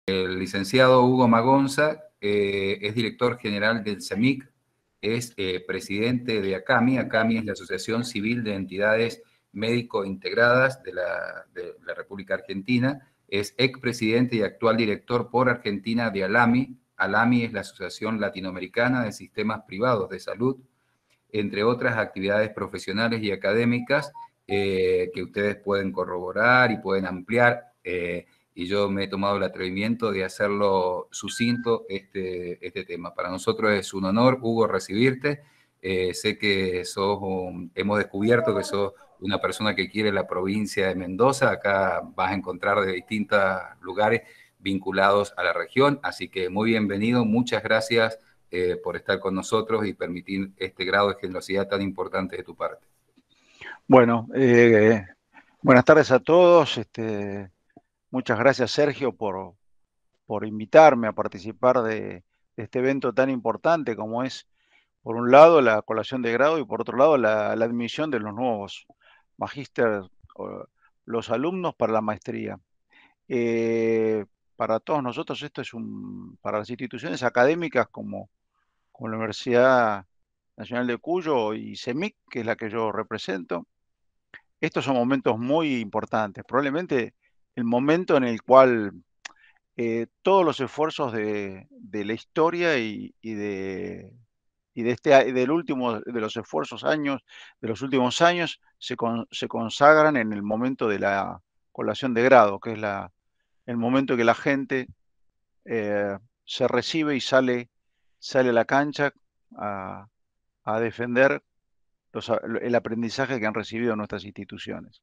El licenciado Hugo Magonza es director general del CEMIC, es presidente de ACAMI. ACAMI es la Asociación Civil de Entidades Médico Integradas de la República Argentina. Es expresidente y actual director por Argentina de ALAMI. ALAMI es la Asociación Latinoamericana de Sistemas Privados de Salud, entre otras actividades profesionales y académicas que ustedes pueden corroborar y pueden ampliar. Y yo me he tomado el atrevimiento de hacerlo sucinto este tema. Para nosotros es un honor, Hugo, recibirte. Sé que hemos descubierto que sos una persona que quiere la provincia de Mendoza. Acá vas a encontrar de distintos lugares vinculados a la región, así que muy bienvenido, muchas gracias por estar con nosotros y permitir este grado de generosidad tan importante de tu parte. Bueno, buenas tardes a todos. Muchas gracias, Sergio, por invitarme a participar de este evento tan importante como es, por un lado, la colación de grado y por otro lado, la admisión de los nuevos magíster, los alumnos para la maestría. Eh, para todos nosotros esto es para las instituciones académicas como la Universidad Nacional de Cuyo y CEMIC, que es la que yo represento. Estos son momentos muy importantes, probablemente el momento en el cual todos los esfuerzos de la historia de los esfuerzos de los últimos años, se consagran en el momento de la colación de grado, que es el momento que la gente se recibe y sale a la cancha a, a defender el aprendizaje que han recibido en nuestras instituciones.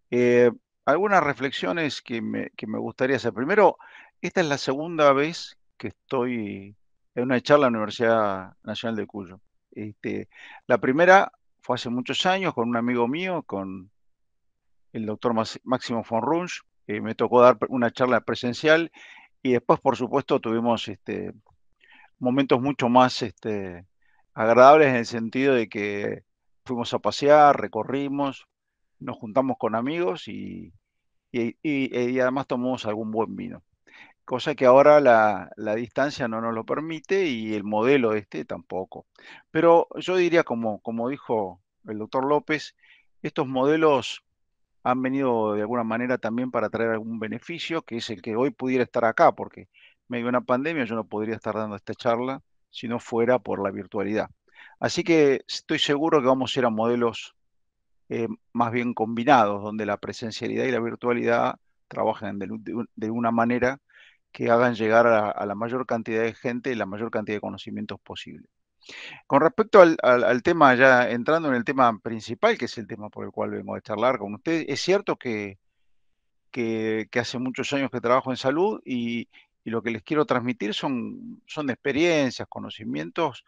Eh, Algunas reflexiones que me gustaría hacer. Primero, esta es la segunda vez que estoy en una charla en la Universidad Nacional de Cuyo. La primera fue hace muchos años con un amigo mío, con el doctor Máximo von Runge. Me tocó dar una charla presencial y después, por supuesto, tuvimos momentos mucho más agradables en el sentido de que fuimos a pasear, recorrimos, nos juntamos con amigos y además tomamos algún buen vino. Cosa que ahora la distancia no nos lo permite y el modelo tampoco. Pero yo diría, como dijo el doctor López, estos modelos han venido de alguna manera también para traer algún beneficio, que es el que hoy pudiera estar acá, porque medio de una pandemia yo no podría estar dando esta charla si no fuera por la virtualidad. Así que estoy seguro que vamos a ir a modelos más bien combinados, donde la presencialidad y la virtualidad trabajen de una manera que hagan llegar a la mayor cantidad de gente y la mayor cantidad de conocimientos posible. Con respecto al tema, ya entrando en el tema principal, que es el tema por el cual vengo a charlar con ustedes, es cierto que hace muchos años que trabajo en salud y lo que les quiero transmitir son experiencias, conocimientos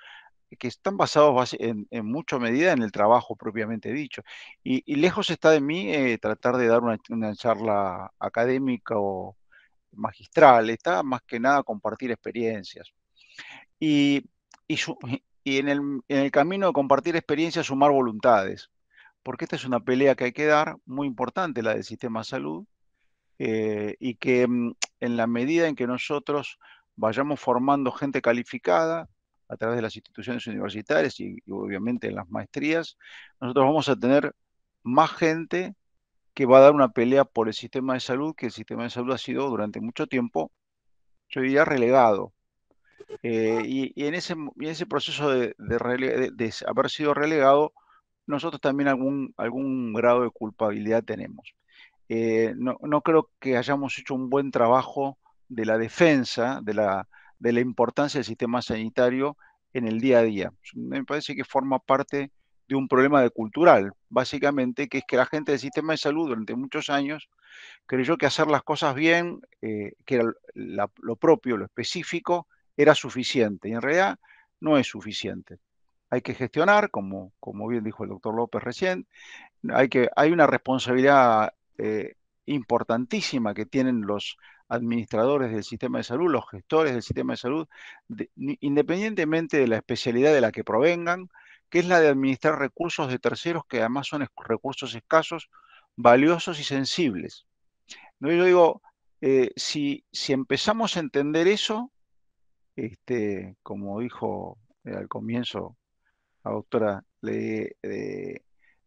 que están basados en mucha medida en el trabajo propiamente dicho. Y lejos está de mí tratar de dar una charla académica o magistral, está más que nada compartir experiencias. Y, y, su- y en el camino de compartir experiencias, sumar voluntades, porque esta es una pelea que hay que dar, muy importante, la del sistema de salud, y que en la medida en que nosotros vayamos formando gente calificada a través de las instituciones universitarias y obviamente en las maestrías, nosotros vamos a tener más gente que va a dar una pelea por el sistema de salud, que el sistema de salud ha sido durante mucho tiempo, yo diría, relegado. Y en ese proceso de haber sido relegado, nosotros también algún grado de culpabilidad tenemos. No creo que hayamos hecho un buen trabajo de la defensa de la importancia del sistema sanitario en el día a día. Me parece que forma parte de un problema de cultural, básicamente, que es que la gente del sistema de salud durante muchos años creyó que hacer las cosas bien, que era lo propio, lo específico, era suficiente. Y en realidad no es suficiente. Hay que gestionar, como bien dijo el doctor López recién, hay una responsabilidad importantísima que tienen los administradores del sistema de salud, los gestores del sistema de salud, independientemente de la especialidad de la que provengan, que es la de administrar recursos de terceros que además son recursos escasos, valiosos y sensibles. ¿No? Yo digo, Si empezamos a entender eso, como dijo al comienzo la doctora,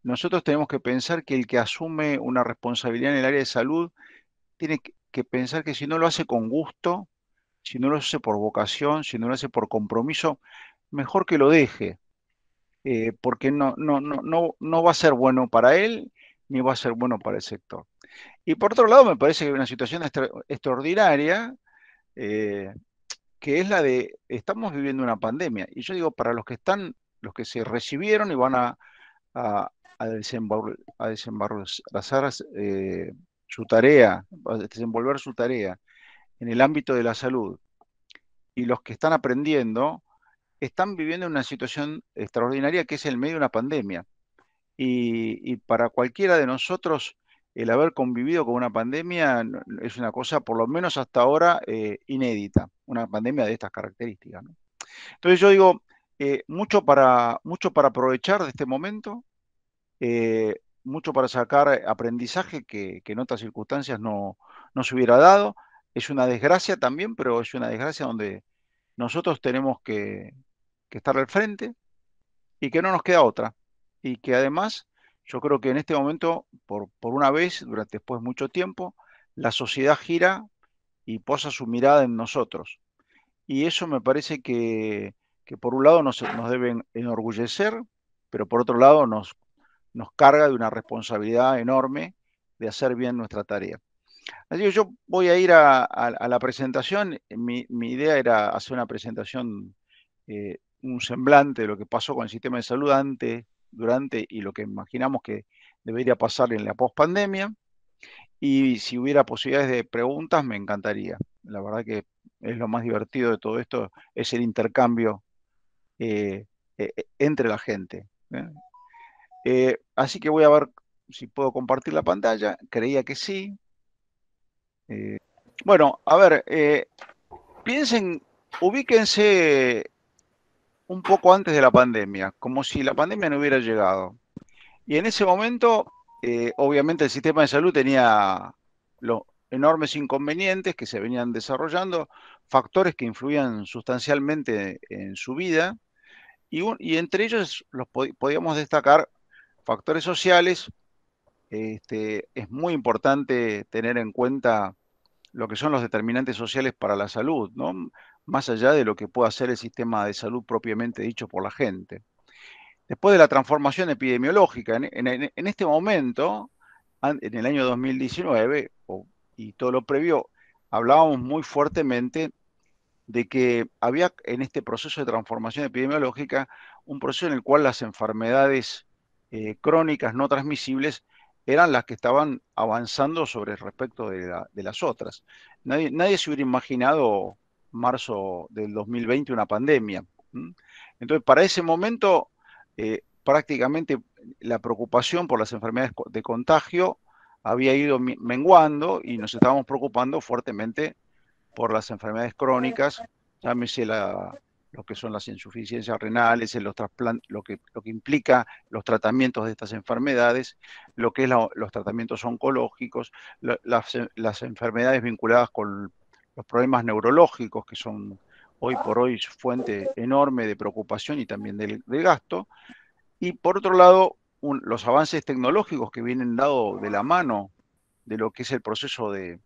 nosotros tenemos que pensar que el que asume una responsabilidad en el área de salud tiene que pensar que si no lo hace con gusto, si no lo hace por vocación, si no lo hace por compromiso, mejor que lo deje, porque no va a ser bueno para él ni va a ser bueno para el sector. Y por otro lado, me parece que hay una situación extraordinaria, eh, que es la de, estamos viviendo una pandemia. Y yo digo, para los que se recibieron y van a, a desembarazar su tarea, a desenvolver su tarea en el ámbito de la salud, y los que están aprendiendo, están viviendo una situación extraordinaria que es el medio de una pandemia. Y para cualquiera de nosotros, el haber convivido con una pandemia es una cosa, por lo menos hasta ahora, inédita, una pandemia de estas características, ¿no? Entonces yo digo, mucho para aprovechar de este momento, mucho para sacar aprendizaje que en otras circunstancias no se hubiera dado. Es una desgracia también, pero es una desgracia donde nosotros tenemos que estar al frente y que no nos queda otra. Y que además, yo creo que en este momento, por una vez, durante después de mucho tiempo, la sociedad gira y posa su mirada en nosotros. Y eso me parece que por un lado nos deben enorgullecer, pero por otro lado nos carga de una responsabilidad enorme de hacer bien nuestra tarea. Así que yo voy a ir a la presentación. Mi idea era hacer una presentación, un semblante de lo que pasó con el sistema de salud antes, durante y lo que imaginamos que debería pasar en la pospandemia. Y si hubiera posibilidades de preguntas, me encantaría. La verdad que es lo más divertido de todo esto, es el intercambio entre la gente, ¿eh? Así que voy a ver si puedo compartir la pantalla. Creía que sí. Bueno, a ver, piensen, ubíquense un poco antes de la pandemia, como si la pandemia no hubiera llegado. Y en ese momento, obviamente el sistema de salud tenía los enormes inconvenientes que se venían desarrollando, factores que influían sustancialmente en su vida, y entre ellos podíamos destacar factores sociales. Es muy importante tener en cuenta lo que son los determinantes sociales para la salud, ¿no? Más allá de lo que pueda ser el sistema de salud propiamente dicho por la gente. Después de la transformación epidemiológica, en este momento, en el año 2019, y todo lo previo, hablábamos muy fuertemente de que había en este proceso de transformación epidemiológica un proceso en el cual las enfermedades crónicas no transmisibles eran las que estaban avanzando sobre respecto de las otras. Nadie se hubiera imaginado marzo del 2020 una pandemia. Entonces, para ese momento, prácticamente la preocupación por las enfermedades de contagio había ido menguando y nos estábamos preocupando fuertemente por las enfermedades crónicas, llámese lo que son las insuficiencias renales, lo que implica los tratamientos de estas enfermedades, lo que es los tratamientos oncológicos, las enfermedades vinculadas con los problemas neurológicos, que son hoy por hoy fuente enorme de preocupación y también de gasto. Y por otro lado, los avances tecnológicos que vienen dados de la mano de lo que es el proceso de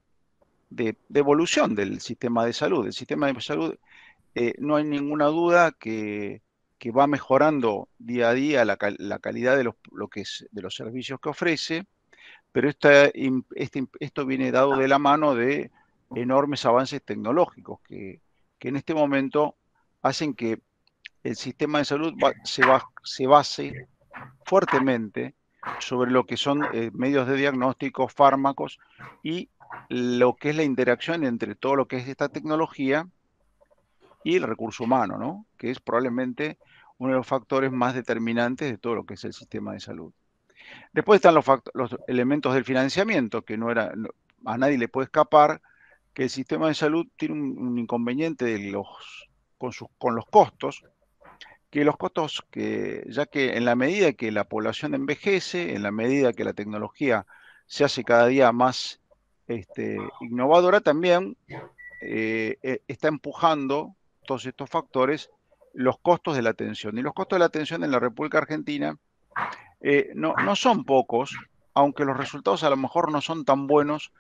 evolución del sistema de salud. El sistema de salud, no hay ninguna duda que va mejorando día a día la calidad de de los servicios que ofrece, pero esto viene dado de la mano de enormes avances tecnológicos que en este momento hacen que el sistema de salud se base fuertemente sobre lo que son medios de diagnóstico, fármacos y lo que es la interacción entre todo lo que es esta tecnología y el recurso humano, ¿no? Que es probablemente uno de los factores más determinantes de todo lo que es el sistema de salud. Después están los elementos del financiamiento, que a nadie le puede escapar que el sistema de salud tiene un inconveniente con los costos, ya que en la medida que la población envejece, en la medida que la tecnología se hace cada día más innovadora también está empujando todos estos factores los costos de la atención. Y los costos de la atención en la República Argentina no son pocos, aunque los resultados a lo mejor no son tan buenos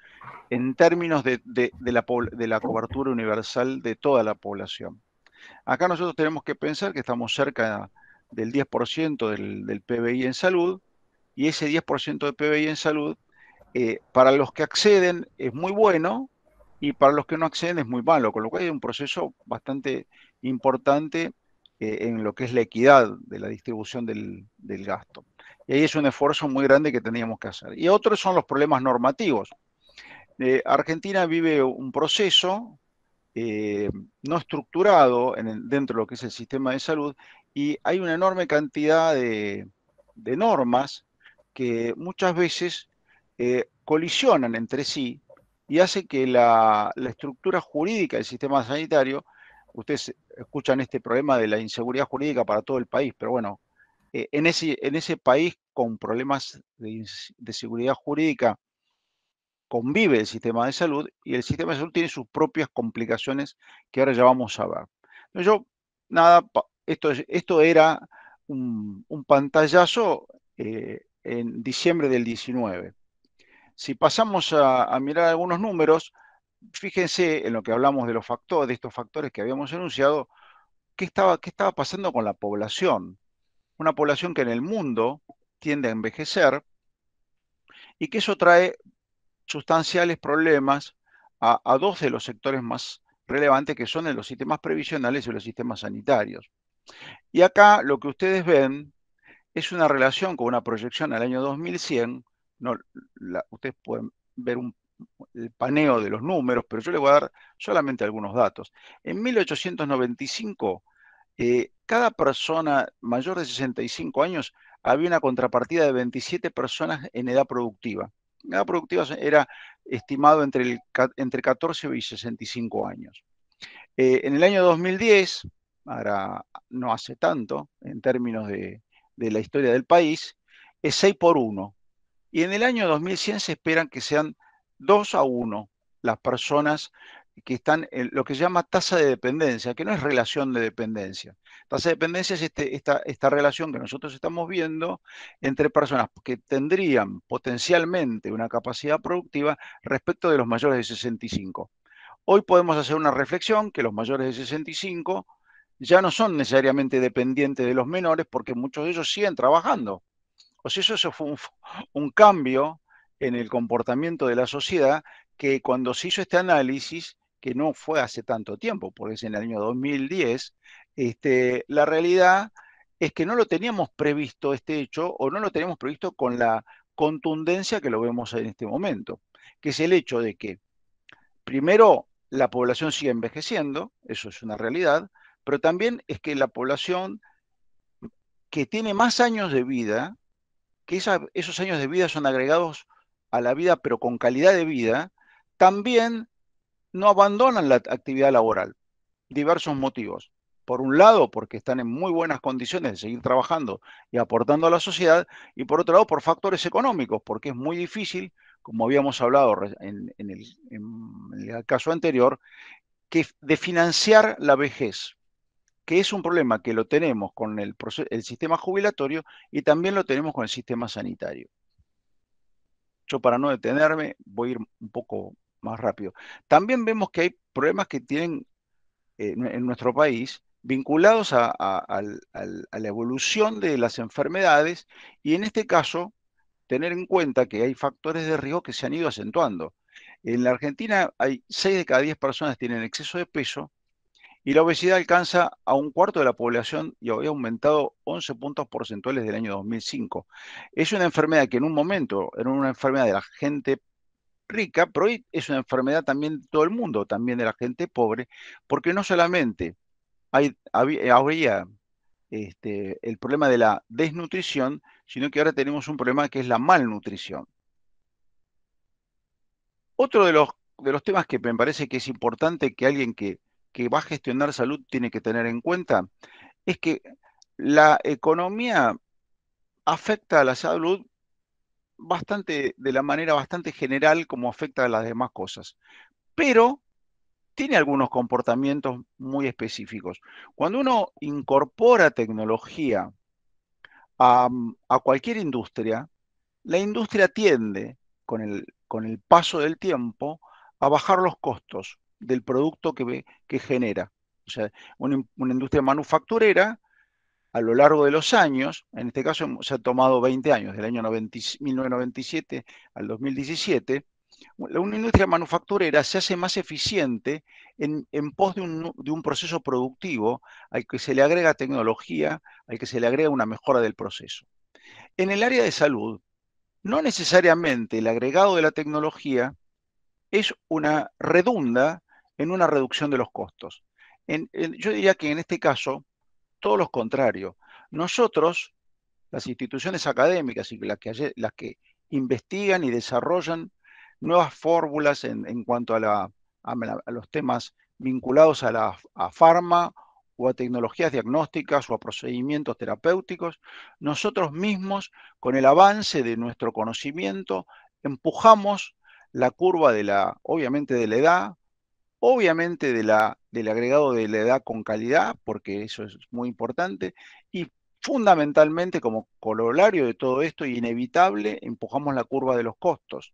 en términos de la cobertura universal de toda la población. Acá nosotros tenemos que pensar que estamos cerca del 10% del PBI en salud, y ese 10% de PBI en salud, para los que acceden es muy bueno, y para los que no acceden es muy malo, con lo cual hay un proceso bastante importante en lo que es la equidad de la distribución del gasto. Y ahí es un esfuerzo muy grande que teníamos que hacer. Y otros son los problemas normativos. Argentina vive un proceso eh, no estructurado dentro de lo que es el sistema de salud, y hay una enorme cantidad de normas que muchas veces colisionan entre sí y hace que la estructura jurídica del sistema sanitario, ustedes escuchan este problema de la inseguridad jurídica para todo el país, pero bueno, en ese país con problemas de seguridad jurídica convive el sistema de salud, y el sistema de salud tiene sus propias complicaciones que ahora ya vamos a ver. Entonces yo, nada, esto era un pantallazo en diciembre del 19. Si pasamos a mirar algunos números, fíjense en lo que hablamos de los factores, de estos factores que habíamos enunciado, qué estaba pasando con la población. Una población que en el mundo tiende a envejecer, y que eso trae sustanciales problemas a dos de los sectores más relevantes, que son en los sistemas previsionales y los sistemas sanitarios. Y acá lo que ustedes ven es una relación con una proyección al año 2100. No, ustedes pueden ver el paneo de los números, pero yo les voy a dar solamente algunos datos. En 1895, cada persona mayor de 65 años había una contrapartida de 27 personas en edad productiva. La edad productiva era estimado entre 14 y 65 años. En el año 2010, ahora no hace tanto, en términos de la historia del país, es 6 por 1. Y en el año 2100 se esperan que sean 2 a 1 las personas que están en lo que se llama tasa de dependencia, que no es relación de dependencia. Tasa de dependencia es esta relación que nosotros estamos viendo entre personas que tendrían potencialmente una capacidad productiva respecto de los mayores de 65. Hoy podemos hacer una reflexión que los mayores de 65 ya no son necesariamente dependientes de los menores, porque muchos de ellos siguen trabajando. O sea, eso fue un cambio en el comportamiento de la sociedad, que cuando se hizo este análisis, que no fue hace tanto tiempo, porque es en el año 2010, la realidad es que no lo teníamos previsto este hecho, o no lo teníamos previsto con la contundencia que lo vemos en este momento, que es el hecho de que, primero, la población sigue envejeciendo, eso es una realidad, pero también es que la población que tiene más años de vida, que esos años de vida son agregados a la vida, pero con calidad de vida, también no abandonan la actividad laboral. Diversos motivos. Por un lado, porque están en muy buenas condiciones de seguir trabajando y aportando a la sociedad, y por otro lado, por factores económicos, porque es muy difícil, como habíamos hablado en el caso anterior, de financiar la vejez, que es un problema que lo tenemos con el sistema jubilatorio, y también lo tenemos con el sistema sanitario. Yo, para no detenerme, voy a ir un poco más rápido. También vemos que hay problemas que tienen en nuestro país vinculados a la evolución de las enfermedades, y en este caso tener en cuenta que hay factores de riesgo que se han ido acentuando. En la Argentina hay 6 de cada 10 personas que tienen exceso de peso, y la obesidad alcanza a un cuarto de la población y había aumentado 11 puntos porcentuales del año 2005. Es una enfermedad que en un momento era una enfermedad de la gente rica, pero hoy es una enfermedad también de todo el mundo, también de la gente pobre, porque no solamente habría el problema de la desnutrición, sino que ahora tenemos un problema que es la malnutrición. Otro de los temas que me parece que es importante que alguien que va a gestionar salud tiene que tener en cuenta es que la economía afecta a la salud de la manera bastante general como afecta a las demás cosas. Pero tiene algunos comportamientos muy específicos. Cuando uno incorpora tecnología a cualquier industria, la industria tiende, con el paso del tiempo, a bajar los costos del producto que genera. O sea, una industria manufacturera, a lo largo de los años, en este caso se ha tomado 20 años, del año 1997 al 2017, una industria manufacturera se hace más eficiente en pos de un proceso productivo al que se le agrega tecnología, al que se le agrega una mejora del proceso. En el área de salud, no necesariamente el agregado de la tecnología es una redunda en una reducción de los costos. Yo diría que en este caso, todo lo contrario. Nosotros, las instituciones académicas y las que investigan y desarrollan nuevas fórmulas en cuanto a los temas vinculados a farma o a tecnologías diagnósticas o a procedimientos terapéuticos, nosotros mismos, con el avance de nuestro conocimiento, empujamos la curva obviamente de la edad, obviamente del agregado de la edad con calidad, porque eso es muy importante, y fundamentalmente como corolario de todo esto, inevitable, empujamos la curva de los costos.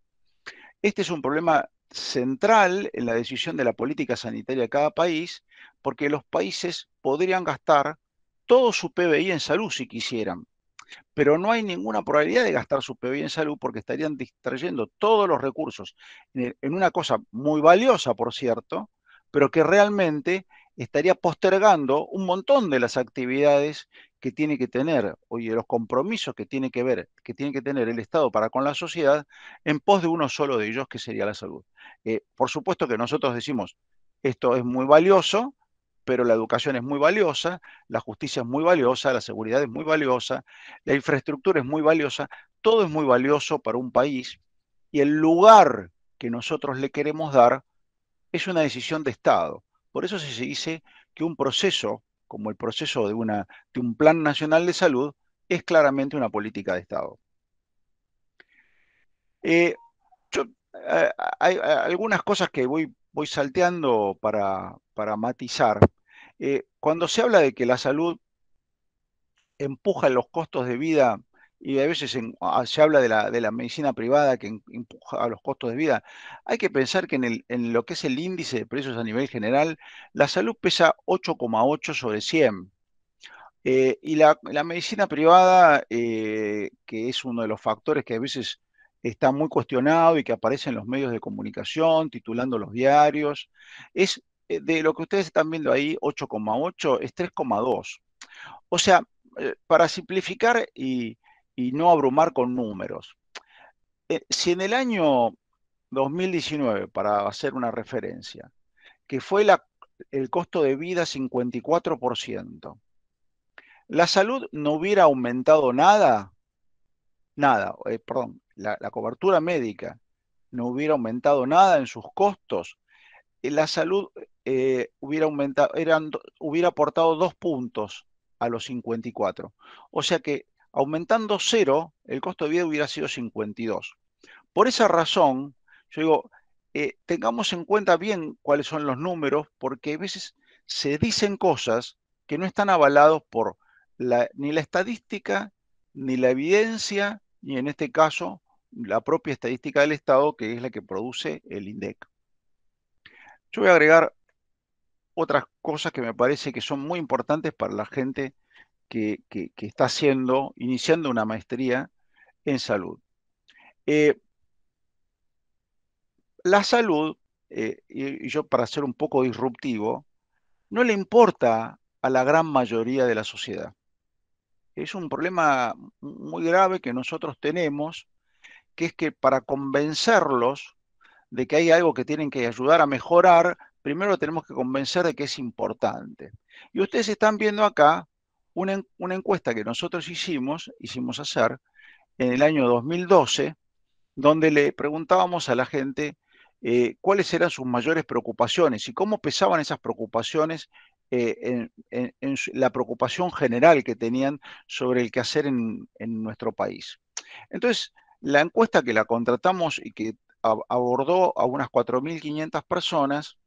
Este es un problema central en la decisión de la política sanitaria de cada país, porque los países podrían gastar todo su PBI en salud si quisieran, pero no hay ninguna probabilidad de gastar su PBI en salud porque estarían distrayendo todos los recursos en una cosa muy valiosa, por cierto, pero que realmente estaría postergando un montón de las actividades que tiene que tener, y de los compromisos que tiene que tener el Estado para con la sociedad, en pos de uno solo de ellos, que sería la salud. Por supuesto que nosotros decimos, esto es muy valioso, pero la educación es muy valiosa, la justicia es muy valiosa, la seguridad es muy valiosa, la infraestructura es muy valiosa, todo es muy valioso para un país, y el lugar que nosotros le queremos dar es una decisión de Estado. Por eso se dice que un proceso, como el proceso de un Plan Nacional de Salud, es claramente una política de Estado. Eh, yo, hay algunas cosas que voy salteando para matizar. Cuando se habla de que la salud empuja los costos de vida, y a veces se habla de la medicina privada que empuja a los costos de vida, hay que pensar que en lo que es el índice de precios a nivel general, la salud pesa 8,8 sobre 100. Y la medicina privada, que es uno de los factores que a veces está muy cuestionado y que aparece en los medios de comunicación, titulando los diarios, es de lo que ustedes están viendo ahí, 8,8, es 3,2. O sea, para simplificar y no abrumar con números, si en el año 2019, para hacer una referencia, que fue el costo de vida 54%, la salud no hubiera aumentado perdón, la cobertura médica no hubiera aumentado nada en sus costos, la salud hubiera aumentado, hubiera aportado 2 puntos a los 54. O sea que aumentando 0, el costo de vida hubiera sido 52. Por esa razón, yo digo, tengamos en cuenta bien cuáles son los números, porque a veces se dicen cosas que no están avalados por ni la estadística, ni la evidencia, ni en este caso la propia estadística del Estado, que es la que produce el INDEC. Yo voy a agregar otras cosas que me parece que son muy importantes para la gente que está iniciando una maestría en salud. La salud, y yo para ser un poco disruptivo, no le importa a la gran mayoría de la sociedad. Es un problema muy grave que nosotros tenemos, que es que para convencerlos de que hay algo que tienen que ayudar a mejorar, primero tenemos que convencer de que es importante. Y ustedes están viendo acá una encuesta que nosotros hicimos hacer en el año 2012, donde le preguntábamos a la gente cuáles eran sus mayores preocupaciones y cómo pesaban esas preocupaciones en la preocupación general que tenían sobre el quehacer en nuestro país. Entonces, La encuesta que la contratamos y que abordó a unas 4.500 personas,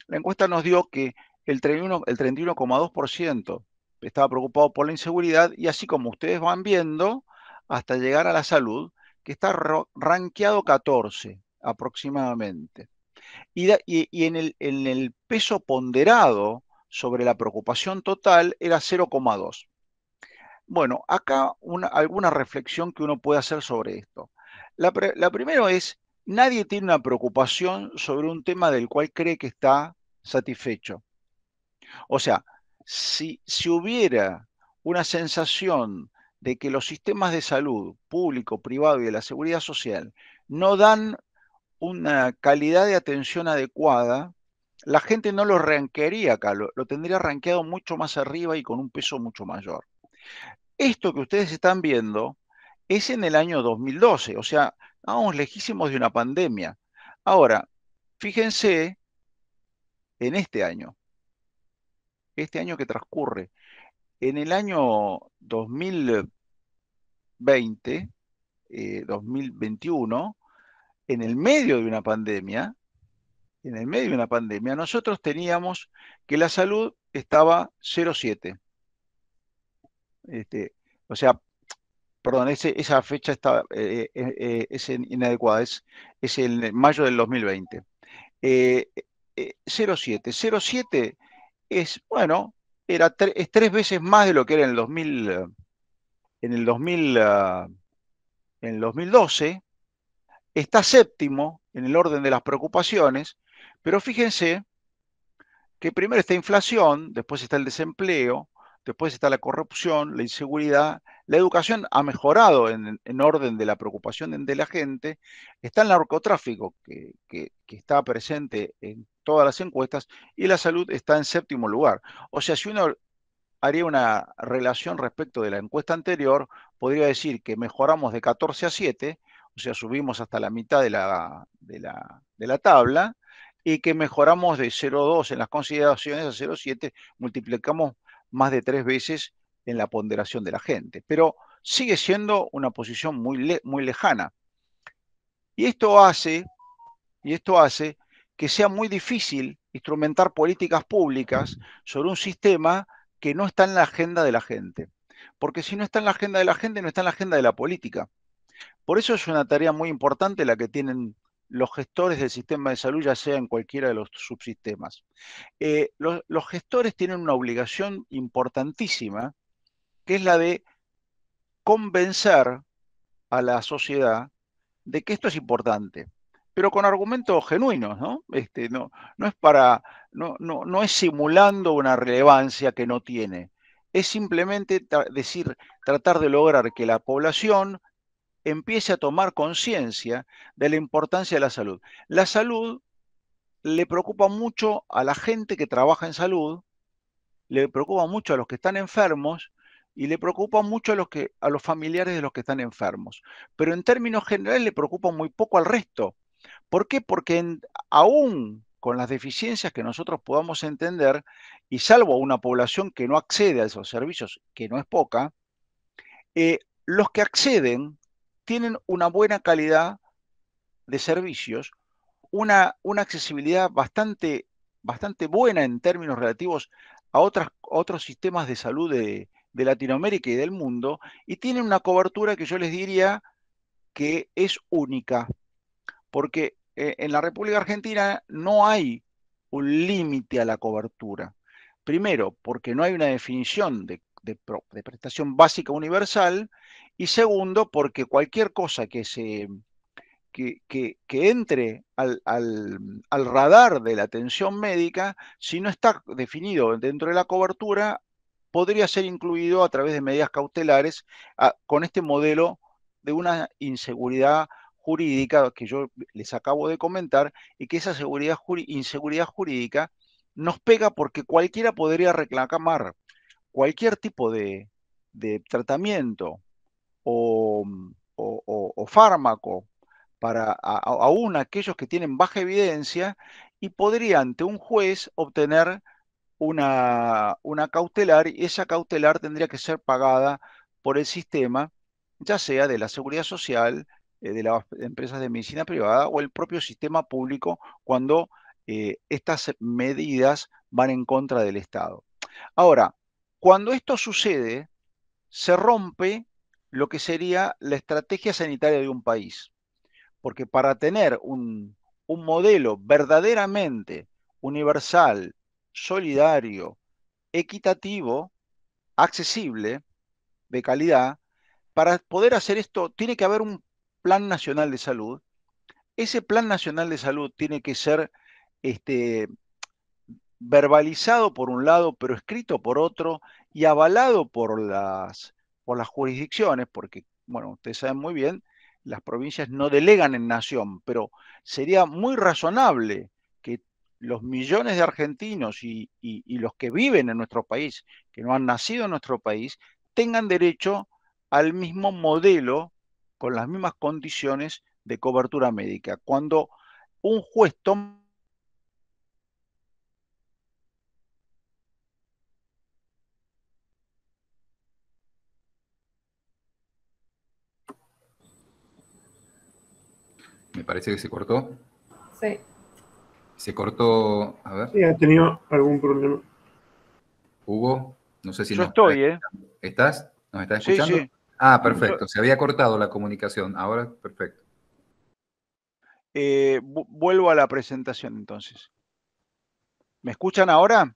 la encuesta nos dio que el 31,2% estaba preocupado por la inseguridad, y así como ustedes van viendo, hasta llegar a la salud, que está rankeado 14 aproximadamente. Y en el peso ponderado sobre la preocupación total era 0,2. Bueno, acá alguna reflexión que uno puede hacer sobre esto. La primera es, nadie tiene una preocupación sobre un tema del cual cree que está satisfecho. O sea, si hubiera una sensación de que los sistemas de salud público, privado y de la seguridad social no dan una calidad de atención adecuada, la gente no lo rankearía acá, lo tendría rankeado mucho más arriba y con un peso mucho mayor. Esto que ustedes están viendo es en el año 2012, o sea, vamos lejísimos de una pandemia. Ahora, fíjense en este año que transcurre. En el año 2020, 2021, en el medio de una pandemia, nosotros teníamos que la salud estaba 0,7. O sea, perdón, esa fecha está, es inadecuada, es el mayo del 2020. 0,7. 0,7 es, bueno, es 3 veces más de lo que era en el 2000, en el 2000, en el 2012. Está séptimo en el orden de las preocupaciones, pero fíjense que primero está inflación, después está el desempleo, después está la corrupción, la inseguridad, la educación ha mejorado en orden de la preocupación de la gente, está el narcotráfico que está presente en todas las encuestas, y la salud está en séptimo lugar. O sea, si uno haría una relación respecto de la encuesta anterior, podría decir que mejoramos de 14 a 7, o sea, subimos hasta la mitad de la tabla, y que mejoramos de 0,2 en las consideraciones a 0,7, multiplicamos más de 3 veces en la ponderación de la gente. Pero sigue siendo una posición muy lejana. Y esto hace que sea muy difícil instrumentar políticas públicas sobre un sistema que no está en la agenda de la gente. Porque si no está en la agenda de la gente, no está en la agenda de la política. Por eso es una tarea muy importante la que tienen los gestores del sistema de salud, ya sea en cualquiera de los subsistemas. Los gestores tienen una obligación importantísima, que es la de convencer a la sociedad de que esto es importante, pero con argumentos genuinos, ¿no? No es no es simulando una relevancia que no tiene. Es simplemente tratar de lograr que la población empiece a tomar conciencia de la importancia de la salud. La salud le preocupa mucho a la gente que trabaja en salud, le preocupa mucho a los que están enfermos, y le preocupa mucho a los familiares de los que están enfermos. Pero en términos generales le preocupa muy poco al resto. ¿Por qué? Porque aún con las deficiencias que nosotros podamos entender, y salvo a una población que no accede a esos servicios, que no es poca, los que acceden tienen una buena calidad de servicios, una accesibilidad bastante buena en términos relativos a otros sistemas de salud de Latinoamérica y del mundo, y tienen una cobertura que yo les diría que es única, porque en la República Argentina no hay un límite a la cobertura. Primero, porque no hay una definición de prestación básica universal, y segundo, porque cualquier cosa que entre al radar de la atención médica, si no está definido dentro de la cobertura, podría ser incluido a través de medidas cautelares, con este modelo de una inseguridad jurídica que yo les acabo de comentar, y que esa inseguridad jurídica nos pega porque cualquiera podría reclamar cualquier tipo de tratamiento o, o fármaco para aún aquellos que tienen baja evidencia, y podría ante un juez obtener una cautelar, y esa cautelar tendría que ser pagada por el sistema, ya sea de la seguridad social, de las empresas de medicina privada o el propio sistema público cuando estas medidas van en contra del Estado. Ahora, cuando esto sucede, se rompe lo que sería la estrategia sanitaria de un país. Porque para tener un modelo verdaderamente universal, solidario, equitativo, accesible, de calidad, para poder hacer esto tiene que haber un plan nacional de salud. Ese plan nacional de salud tiene que ser este, verbalizado por un lado, pero escrito por otro y avalado por las jurisdicciones, porque, bueno, ustedes saben muy bien, las provincias no delegan en nación, pero sería muy razonable que los millones de argentinos y los que viven en nuestro país, que no han nacido en nuestro país, tengan derecho al mismo modelo, con las mismas condiciones de cobertura médica. Cuando un juez toma. Me parece que se cortó. Sí. Se cortó, a ver. Sí, ha tenido algún problema. Hugo, no sé si Yo nos estoy, ¿Estás? ¿Nos estás Sí, escuchando? sí. Ah, perfecto. Se había cortado la comunicación. Ahora, perfecto. Vuelvo a la presentación entonces. ¿Me escuchan ahora?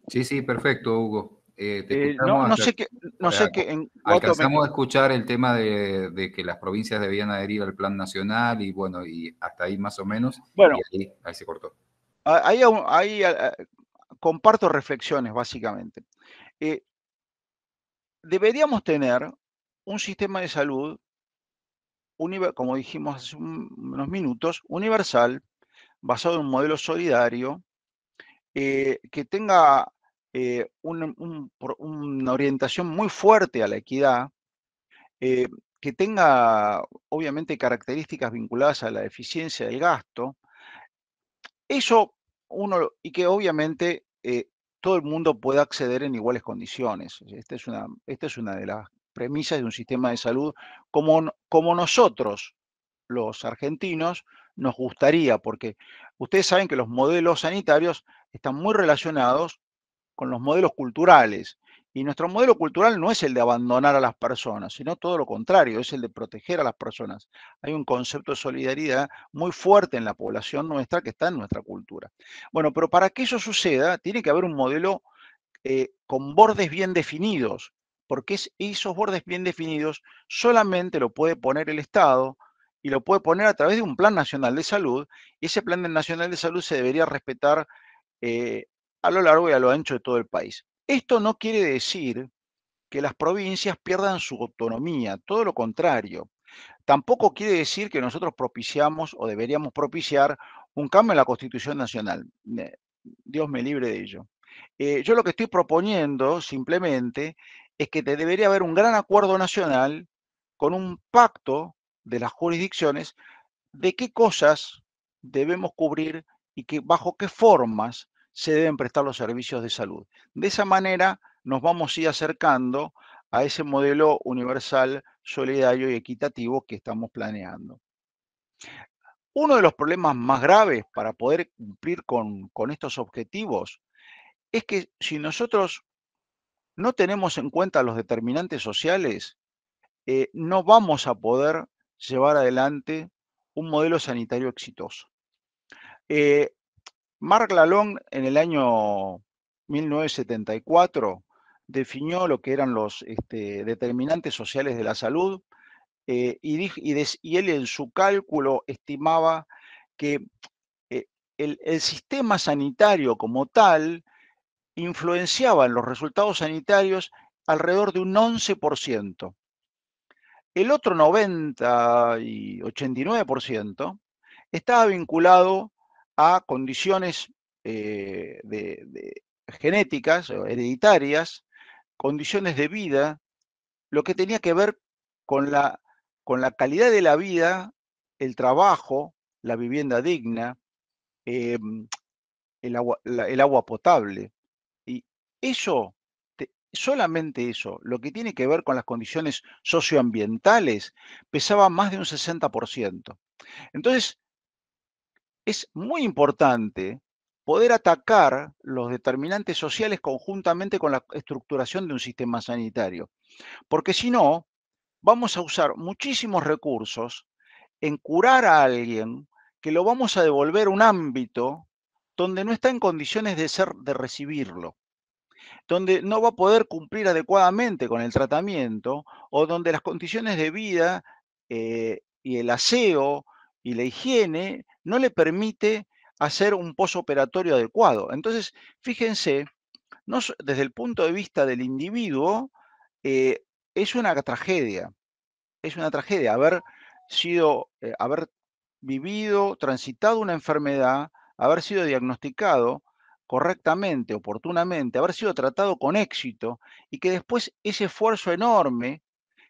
Sí, sí, perfecto, Hugo. Te No, escuchamos no sé qué, no sé qué, en cuánto me. alcanzamos a escuchar el tema de que las provincias debían adherir al plan nacional y bueno, y hasta ahí más o menos, Bueno, y ahí se cortó. ahí comparto reflexiones básicamente. Deberíamos tener un sistema de salud, como dijimos hace unos minutos, universal, basado en un modelo solidario, que tenga una orientación muy fuerte a la equidad, que tenga obviamente características vinculadas a la eficiencia del gasto. Eso y que obviamente todo el mundo pueda acceder en iguales condiciones. Esta es una de las premisas de un sistema de salud como nosotros, los argentinos, nos gustaría, porque ustedes saben que los modelos sanitarios están muy relacionados con los modelos culturales. Y nuestro modelo cultural no es el de abandonar a las personas, sino todo lo contrario, es el de proteger a las personas. Hay un concepto de solidaridad muy fuerte en la población nuestra que está en nuestra cultura. Bueno, pero para que eso suceda, tiene que haber un modelo con bordes bien definidos, porque esos bordes bien definidos solamente lo puede poner el Estado y lo puede poner a través de un plan nacional de salud, y ese plan nacional de salud se debería respetar eh, a lo largo y a lo ancho de todo el país. Esto no quiere decir que las provincias pierdan su autonomía, todo lo contrario. Tampoco quiere decir que nosotros propiciamos o deberíamos propiciar un cambio en la Constitución Nacional. Dios me libre de ello. Yo lo que estoy proponiendo simplemente es que debería haber un gran acuerdo nacional con un pacto de las jurisdicciones de qué cosas debemos cubrir y bajo qué formas se deben prestar los servicios de salud. De esa manera nos vamos a ir acercando a ese modelo universal, solidario y equitativo que estamos planeando. Uno de los problemas más graves para poder cumplir con estos objetivos es que si nosotros no tenemos en cuenta los determinantes sociales, no vamos a poder llevar adelante un modelo sanitario exitoso. Marc Lalonde en el año 1974 definió lo que eran los determinantes sociales de la salud y él en su cálculo estimaba que el sistema sanitario como tal influenciaba en los resultados sanitarios alrededor de un 11%. El otro 90 y 89% estaba vinculado a condiciones genéticas o hereditarias, condiciones de vida, lo que tenía que ver con la calidad de la vida, el trabajo, la vivienda digna, el agua potable. Y eso solamente eso, lo que tiene que ver con las condiciones socioambientales, pesaba más de un 60%. Entonces, es muy importante poder atacar los determinantes sociales conjuntamente con la estructuración de un sistema sanitario, porque si no, vamos a usar muchísimos recursos en curar a alguien que lo vamos a devolver a un ámbito donde no está en condiciones de recibirlo, donde no va a poder cumplir adecuadamente con el tratamiento o donde las condiciones de vida y el aseo y la higiene no le permite hacer un posoperatorio adecuado. Entonces, fíjense, desde el punto de vista del individuo, eh, es una tragedia, es una tragedia haber vivido, transitado una enfermedad, haber sido diagnosticado correctamente, oportunamente, haber sido tratado con éxito y que después ese esfuerzo enorme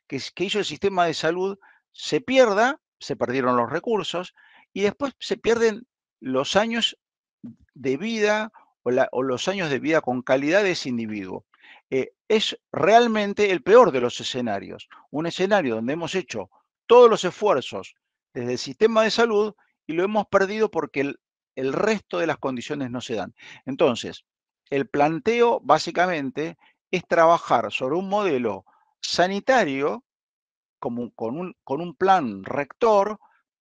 que hizo el sistema de salud se pierda, se perdieron los recursos y después se pierden los años de vida o los años de vida con calidad de ese individuo. Es realmente el peor de los escenarios, un escenario donde hemos hecho todos los esfuerzos desde el sistema de salud y lo hemos perdido porque el resto de las condiciones no se dan. Entonces, el planteo básicamente es trabajar sobre un modelo sanitario con un plan rector,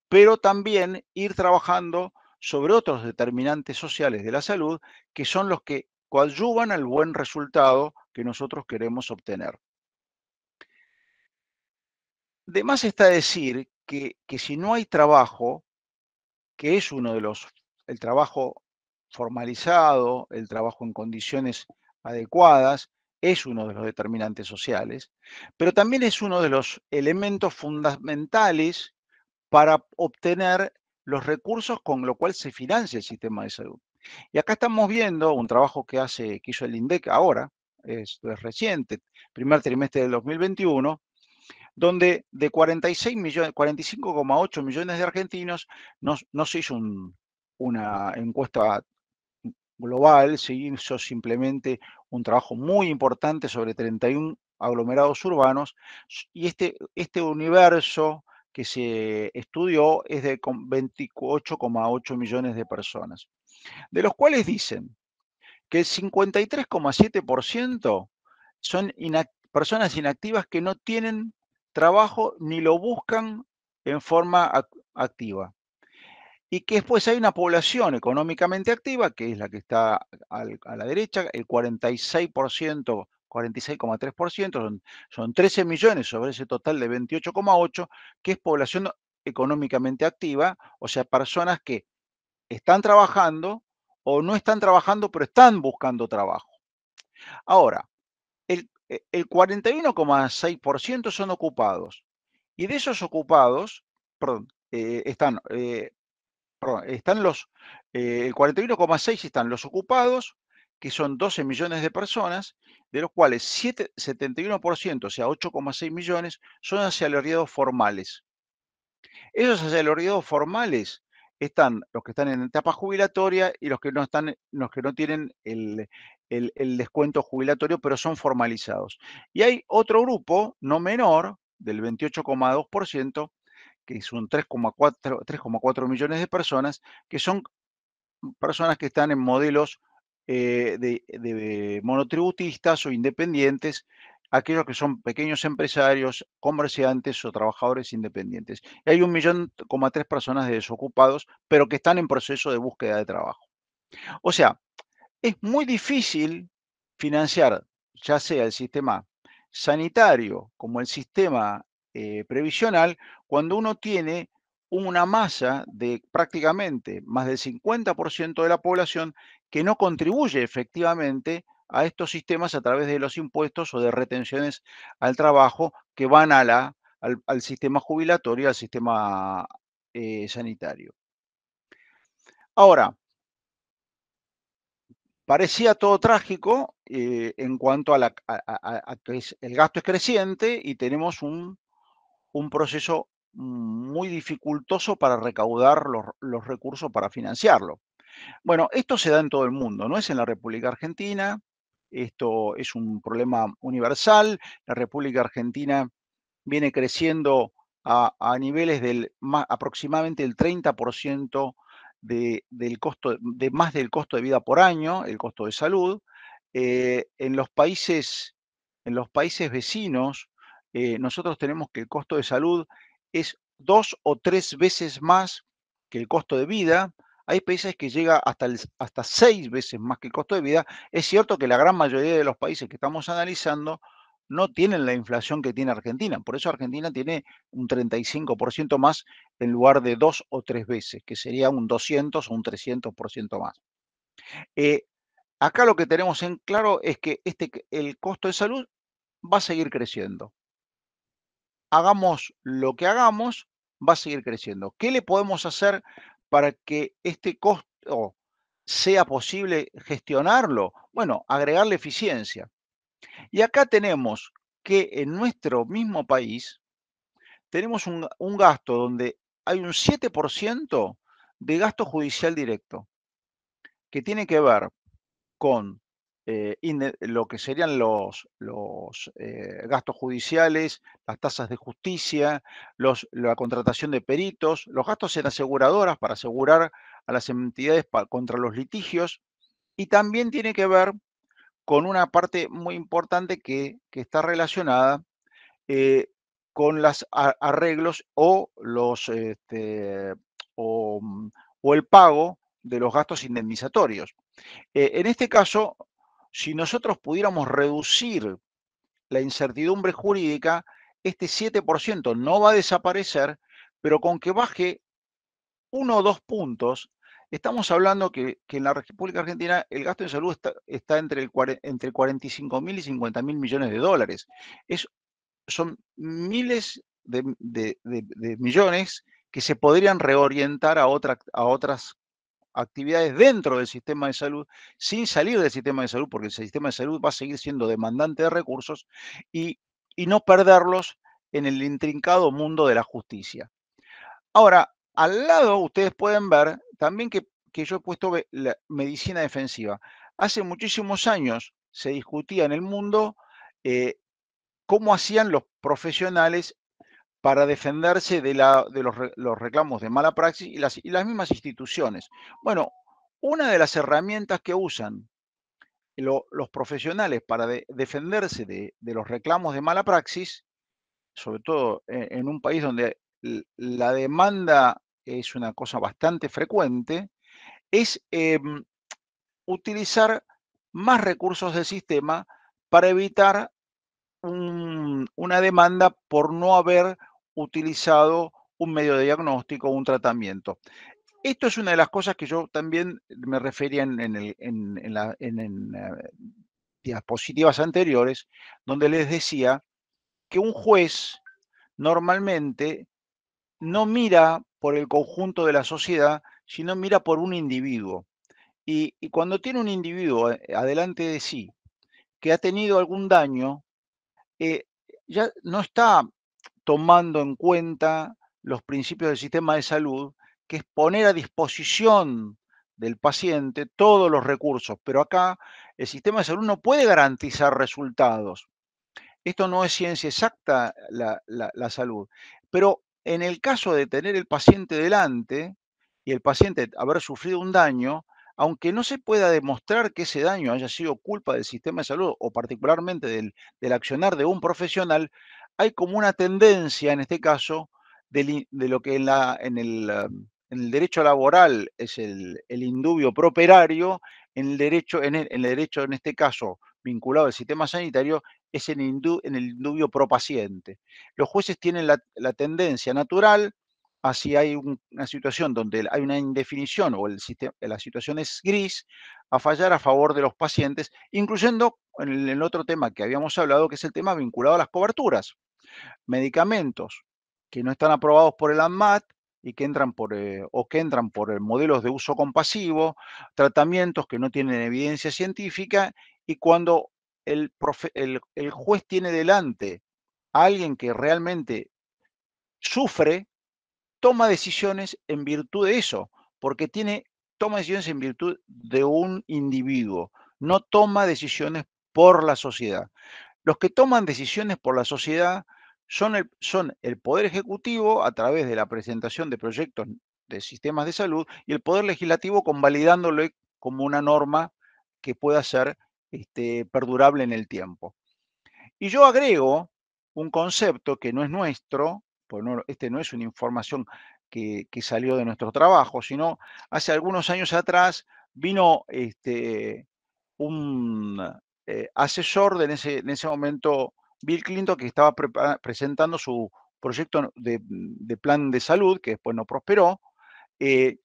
pero también ir trabajando sobre otros determinantes sociales de la salud que son los que coadyuvan al buen resultado que nosotros queremos obtener. De más está decir que si no hay trabajo, que es uno de el trabajo formalizado, el trabajo en condiciones adecuadas, es uno de los determinantes sociales, pero también es uno de los elementos fundamentales para obtener los recursos con lo cual se financia el sistema de salud. Y acá estamos viendo un trabajo que hizo el INDEC ahora, es reciente, primer trimestre del 2021, donde de 46 millones, 45,8 millones de argentinos no se hizo una encuesta global, se hizo simplemente un trabajo muy importante sobre 31 aglomerados urbanos y este universo que se estudió es de 28,8 millones de personas, de los cuales dicen que el 53,7% son personas inactivas que no tienen trabajo ni lo buscan en forma activa. Y que después hay una población económicamente activa, que es la que está a la derecha, el 46%, 46,3%, son 13 millones sobre ese total de 28,8, que es población económicamente activa, o sea, personas que están trabajando o no están trabajando, pero están buscando trabajo. Ahora, el 41,6% son ocupados. Y de esos ocupados, perdón, el 41,6 están los ocupados, que son 12 millones de personas, de los cuales 71%, o sea, 8,6 millones, son asalariados formales. Esos asalariados formales están los que están en etapa jubilatoria y los que no están, los que no tienen el descuento jubilatorio, pero son formalizados. Y hay otro grupo, no menor, del 28,2%, que son 3,4 millones de personas, que son personas que están en modelos de monotributistas o independientes, aquellos que son pequeños empresarios, comerciantes o trabajadores independientes. Y hay 1,3 millones personas de desocupados, pero que están en proceso de búsqueda de trabajo. O sea, es muy difícil financiar, ya sea el sistema sanitario como el sistema previsional, cuando uno tiene una masa de prácticamente más del 50% de la población que no contribuye efectivamente a estos sistemas a través de los impuestos o de retenciones al trabajo que van al sistema jubilatorio, al sistema sanitario. Ahora, parecía todo trágico en cuanto a que el gasto es creciente y tenemos un proceso muy dificultoso para recaudar los recursos para financiarlo. Bueno, esto se da en todo el mundo, no es en la República Argentina, esto es un problema universal. La República Argentina viene creciendo a niveles aproximadamente el 30% del costo, de más del costo de vida por año, el costo de salud. En los países vecinos, nosotros tenemos que el costo de salud es 2 o 3 veces más que el costo de vida. Hay países que llega hasta 6 veces más que el costo de vida. Es cierto que la gran mayoría de los países que estamos analizando no tienen la inflación que tiene Argentina. Por eso Argentina tiene un 35% más en lugar de 2 o 3 veces, que sería un 200 o un 300% más. Acá lo que tenemos en claro es que el costo de salud va a seguir creciendo. Hagamos lo que hagamos, va a seguir creciendo. ¿Qué le podemos hacer para que este costo sea posible gestionarlo? Bueno, agregarle eficiencia. Y acá tenemos que en nuestro mismo país tenemos un gasto donde hay un 7% de gasto judicial directo, que tiene que ver con lo que serían los gastos judiciales, las tasas de justicia, la contratación de peritos, los gastos en aseguradoras para asegurar a las entidades contra los litigios, y también tiene que ver con una parte muy importante que está relacionada eh, con los arreglos o, o el pago de los gastos indemnizatorios. En este caso, si nosotros pudiéramos reducir la incertidumbre jurídica, este 7% no va a desaparecer, pero con que baje 1 o 2 puntos, estamos hablando que en la República Argentina el gasto en salud está entre 45.000 y 50.000 millones de dólares. Son miles de millones que se podrían reorientar a otras actividades dentro del sistema de salud, sin salir del sistema de salud, porque el sistema de salud va a seguir siendo demandante de recursos, y, y no perderlos en el intrincado mundo de la justicia. Ahora, al lado ustedes pueden ver también que yo he puesto la medicina defensiva. Hace muchísimos años se discutía en el mundo cómo hacían los profesionales para defenderse de los reclamos de mala praxis y las mismas instituciones. Bueno, una de las herramientas que usan los profesionales para defenderse de los reclamos de mala praxis, sobre todo en un país donde la demanda es una cosa bastante frecuente, es utilizar más recursos del sistema para evitar una demanda por no haber utilizado un medio de diagnóstico o un tratamiento. Esto es una de las cosas que yo también me refería en diapositivas anteriores, donde les decía que un juez normalmente no mira por el conjunto de la sociedad, sino mira por un individuo. Y cuando tiene un individuo adelante de sí que ha tenido algún daño, eh, ya no está tomando en cuenta los principios del sistema de salud, que es poner a disposición del paciente todos los recursos. Pero acá el sistema de salud no puede garantizar resultados. Esto no es ciencia exacta, la salud. Pero en el caso de tener el paciente delante y el paciente haber sufrido un daño, aunque no se pueda demostrar que ese daño haya sido culpa del sistema de salud o particularmente del accionar de un profesional, hay como una tendencia en este caso de lo que en el derecho laboral es el indubio properario, en el derecho en este caso vinculado al sistema sanitario es en el indubio pro paciente. Los jueces tienen la tendencia natural, si hay una situación donde hay una indefinición o la situación es gris, a fallar a favor de los pacientes, incluyendo en el otro tema que habíamos hablado, que es el tema vinculado a las coberturas. Medicamentos que no están aprobados por el ANMAT y que entran por modelos de uso compasivo, tratamientos que no tienen evidencia científica, y cuando el juez tiene delante a alguien que realmente sufre, toma decisiones en virtud de eso, porque toma decisiones en virtud de un individuo, no toma decisiones por la sociedad. Los que toman decisiones por la sociedad son el Poder Ejecutivo a través de la presentación de proyectos de sistemas de salud y el Poder Legislativo convalidándolo como una norma que pueda ser perdurable en el tiempo. Y yo agrego un concepto que no es nuestro, pues no es una información que salió de nuestro trabajo, sino hace algunos años atrás vino un asesor en ese momento, Bill Clinton, que estaba presentando su proyecto de plan de salud, que después no prosperó, eh,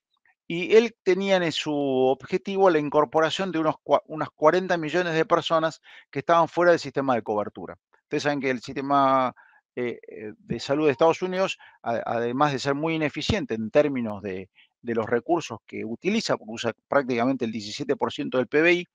y él tenía en su objetivo la incorporación de unas 40 millones de personas que estaban fuera del sistema de cobertura. Ustedes saben que el sistema de salud de Estados Unidos, además de ser muy ineficiente en términos de los recursos que utiliza, porque usa prácticamente el 17% del PBI,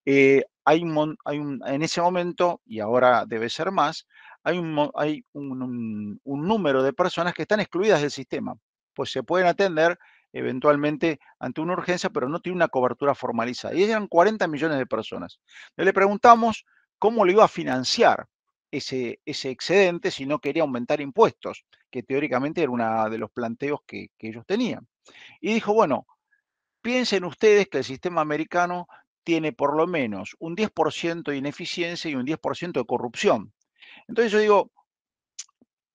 en ese momento, y ahora debe ser más, hay un número de personas que están excluidas del sistema, pues se pueden atender eventualmente ante una urgencia, pero no tiene una cobertura formalizada. Y eran 40 millones de personas. Le preguntamos cómo lo iba a financiar ese excedente si no quería aumentar impuestos, que teóricamente era uno de los planteos que ellos tenían. Y dijo, bueno, piensen ustedes que el sistema americano tiene por lo menos un 10% de ineficiencia y un 10% de corrupción. Entonces yo digo,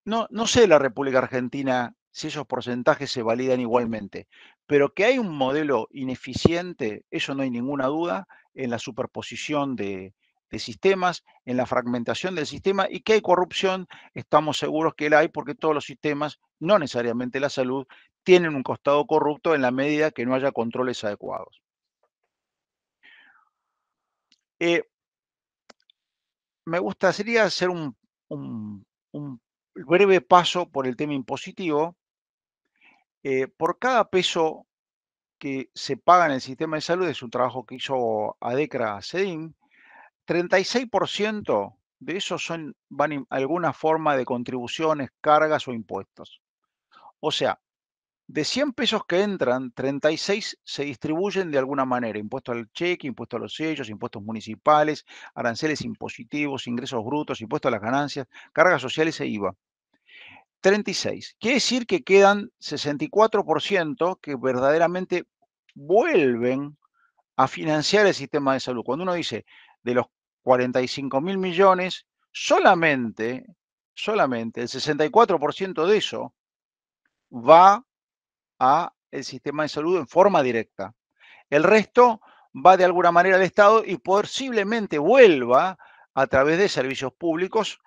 no sé la República Argentina si esos porcentajes se validan igualmente, pero que hay un modelo ineficiente, eso no hay ninguna duda, en la superposición de sistemas, en la fragmentación del sistema, y que hay corrupción, estamos seguros que la hay porque todos los sistemas, no necesariamente la salud, tienen un costado corrupto en la medida que no haya controles adecuados. Eh, Me gustaría hacer un breve paso por el tema impositivo. Por cada peso que se paga en el sistema de salud, es un trabajo que hizo ADECRA CEDIM, 36% de esos van en alguna forma de contribuciones, cargas o impuestos. O sea, de 100 pesos que entran, 36 se distribuyen de alguna manera. Impuesto al cheque, impuesto a los sellos, impuestos municipales, aranceles impositivos, ingresos brutos, impuesto a las ganancias, cargas sociales e IVA. 36. Quiere decir que quedan 64% que verdaderamente vuelven a financiar el sistema de salud. Cuando uno dice de los 45.000 millones, solamente el 64% de eso va a el sistema de salud en forma directa. El resto va de alguna manera al Estado y posiblemente vuelva a través de servicios públicos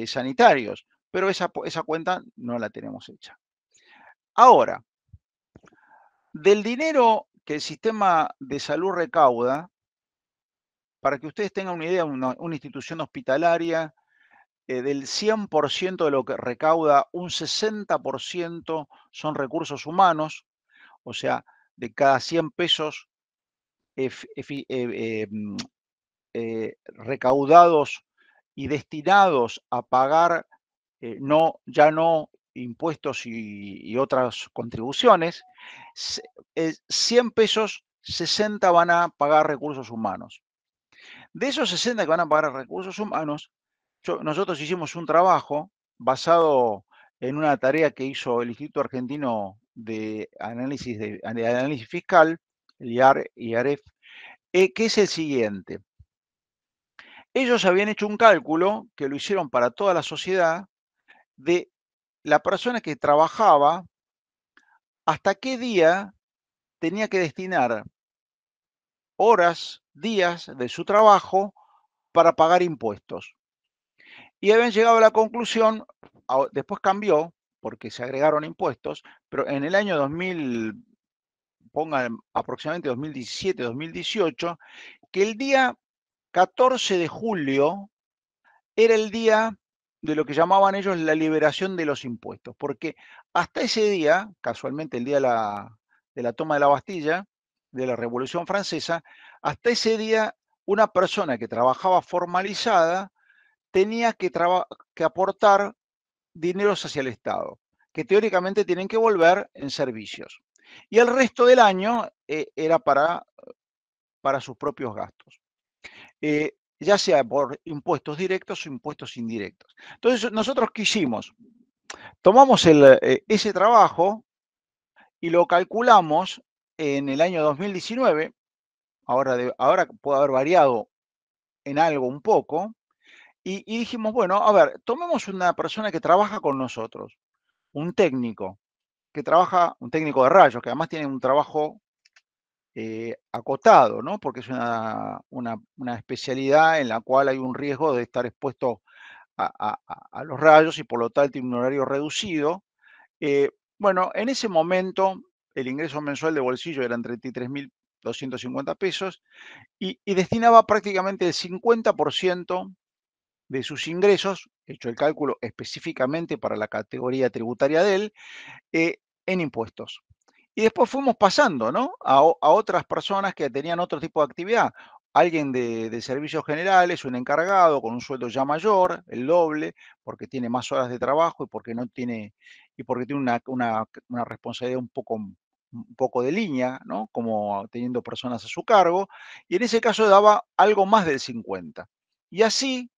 sanitarios, pero esa cuenta no la tenemos hecha. Ahora, del dinero que el sistema de salud recauda, para que ustedes tengan una idea, una institución hospitalaria, del 100% de lo que recauda, un 60% son recursos humanos, o sea, de cada 100 pesos recaudados y destinados a pagar ya no impuestos y otras contribuciones, 100 pesos, 60 van a pagar recursos humanos. De esos 60 que van a pagar recursos humanos, nosotros hicimos un trabajo basado en una tarea que hizo el Instituto Argentino de Análisis Fiscal, el IAREF, que es el siguiente. Ellos habían hecho un cálculo, que lo hicieron para toda la sociedad, de la persona que trabajaba, hasta qué día tenía que destinar horas, días de su trabajo para pagar impuestos. Y habían llegado a la conclusión, después cambió, porque se agregaron impuestos, pero en el año 2000, pongan aproximadamente 2017, 2018, que el día 14 de julio era el día de lo que llamaban ellos la liberación de los impuestos, porque hasta ese día, casualmente el día de la toma de la Bastilla, de la Revolución Francesa, hasta ese día una persona que trabajaba formalizada tenía que aportar dineros hacia el Estado, que teóricamente tienen que volver en servicios. Y el resto del año era para sus propios gastos. ya sea por impuestos directos o impuestos indirectos. Entonces, nosotros ¿qué hicimos? Tomamos ese trabajo y lo calculamos en el año 2019, ahora puede haber variado en algo un poco, y dijimos, bueno, a ver, tomemos una persona que trabaja con nosotros, un técnico, un técnico de rayos, que además tiene un trabajo acotado, ¿no? Porque es una especialidad en la cual hay un riesgo de estar expuesto a los rayos y por lo tal tiene un horario reducido. Bueno, en ese momento el ingreso mensual de bolsillo eran 33.250 pesos y destinaba prácticamente el 50% de sus ingresos, hecho el cálculo específicamente para la categoría tributaria de él, en impuestos. Y después fuimos pasando, ¿no? A otras personas que tenían otro tipo de actividad. Alguien de servicios generales, un encargado con un sueldo ya mayor, el doble, porque tiene más horas de trabajo y porque tiene una responsabilidad un poco de línea, ¿no? Como teniendo personas a su cargo. Y en ese caso daba algo más del 50. Y así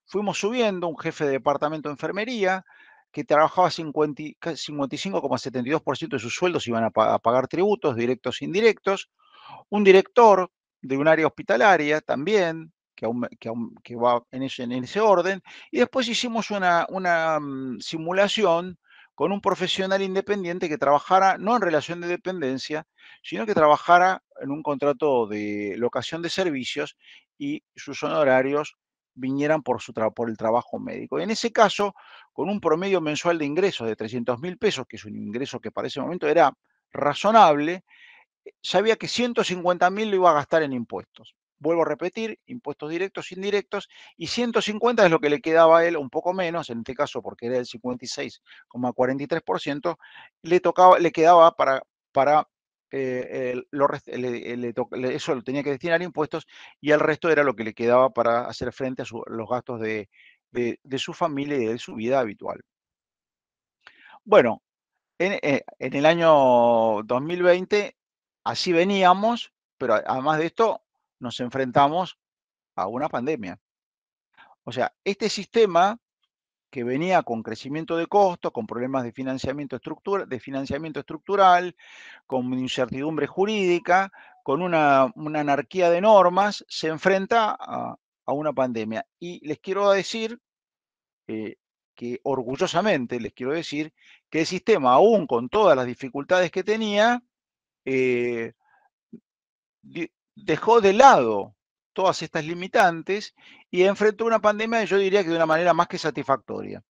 fuimos subiendo, un jefe de departamento de enfermería que trabajaba 55,72% de sus sueldos iban a pagar tributos directos e indirectos, un director de un área hospitalaria también, que va en ese orden, y después hicimos una simulación con un profesional independiente que trabajara no en relación de dependencia, sino que trabajara en un contrato de locación de servicios y sus honorarios vinieran por el trabajo médico. En ese caso, con un promedio mensual de ingresos de 300.000 pesos, que es un ingreso que para ese momento era razonable, sabía que 150.000 lo iba a gastar en impuestos. Vuelvo a repetir, impuestos directos, indirectos, y 150 es lo que le quedaba a él, un poco menos, en este caso porque era el 56,43%, le quedaba para eso lo tenía que destinar a impuestos y el resto era lo que le quedaba para hacer frente a los gastos de su familia y de su vida habitual. Bueno, en el año 2020 así veníamos, pero además de esto nos enfrentamos a una pandemia. O sea, este sistema que venía con crecimiento de costos, con problemas de financiamiento estructural, con incertidumbre jurídica, con una anarquía de normas, se enfrenta a una pandemia. Y les quiero decir eh, que orgullosamente les quiero decir que el sistema, aún con todas las dificultades que tenía, eh, dejó de lado todas estas limitantes y enfrentó una pandemia, yo diría que de una manera más que satisfactoria,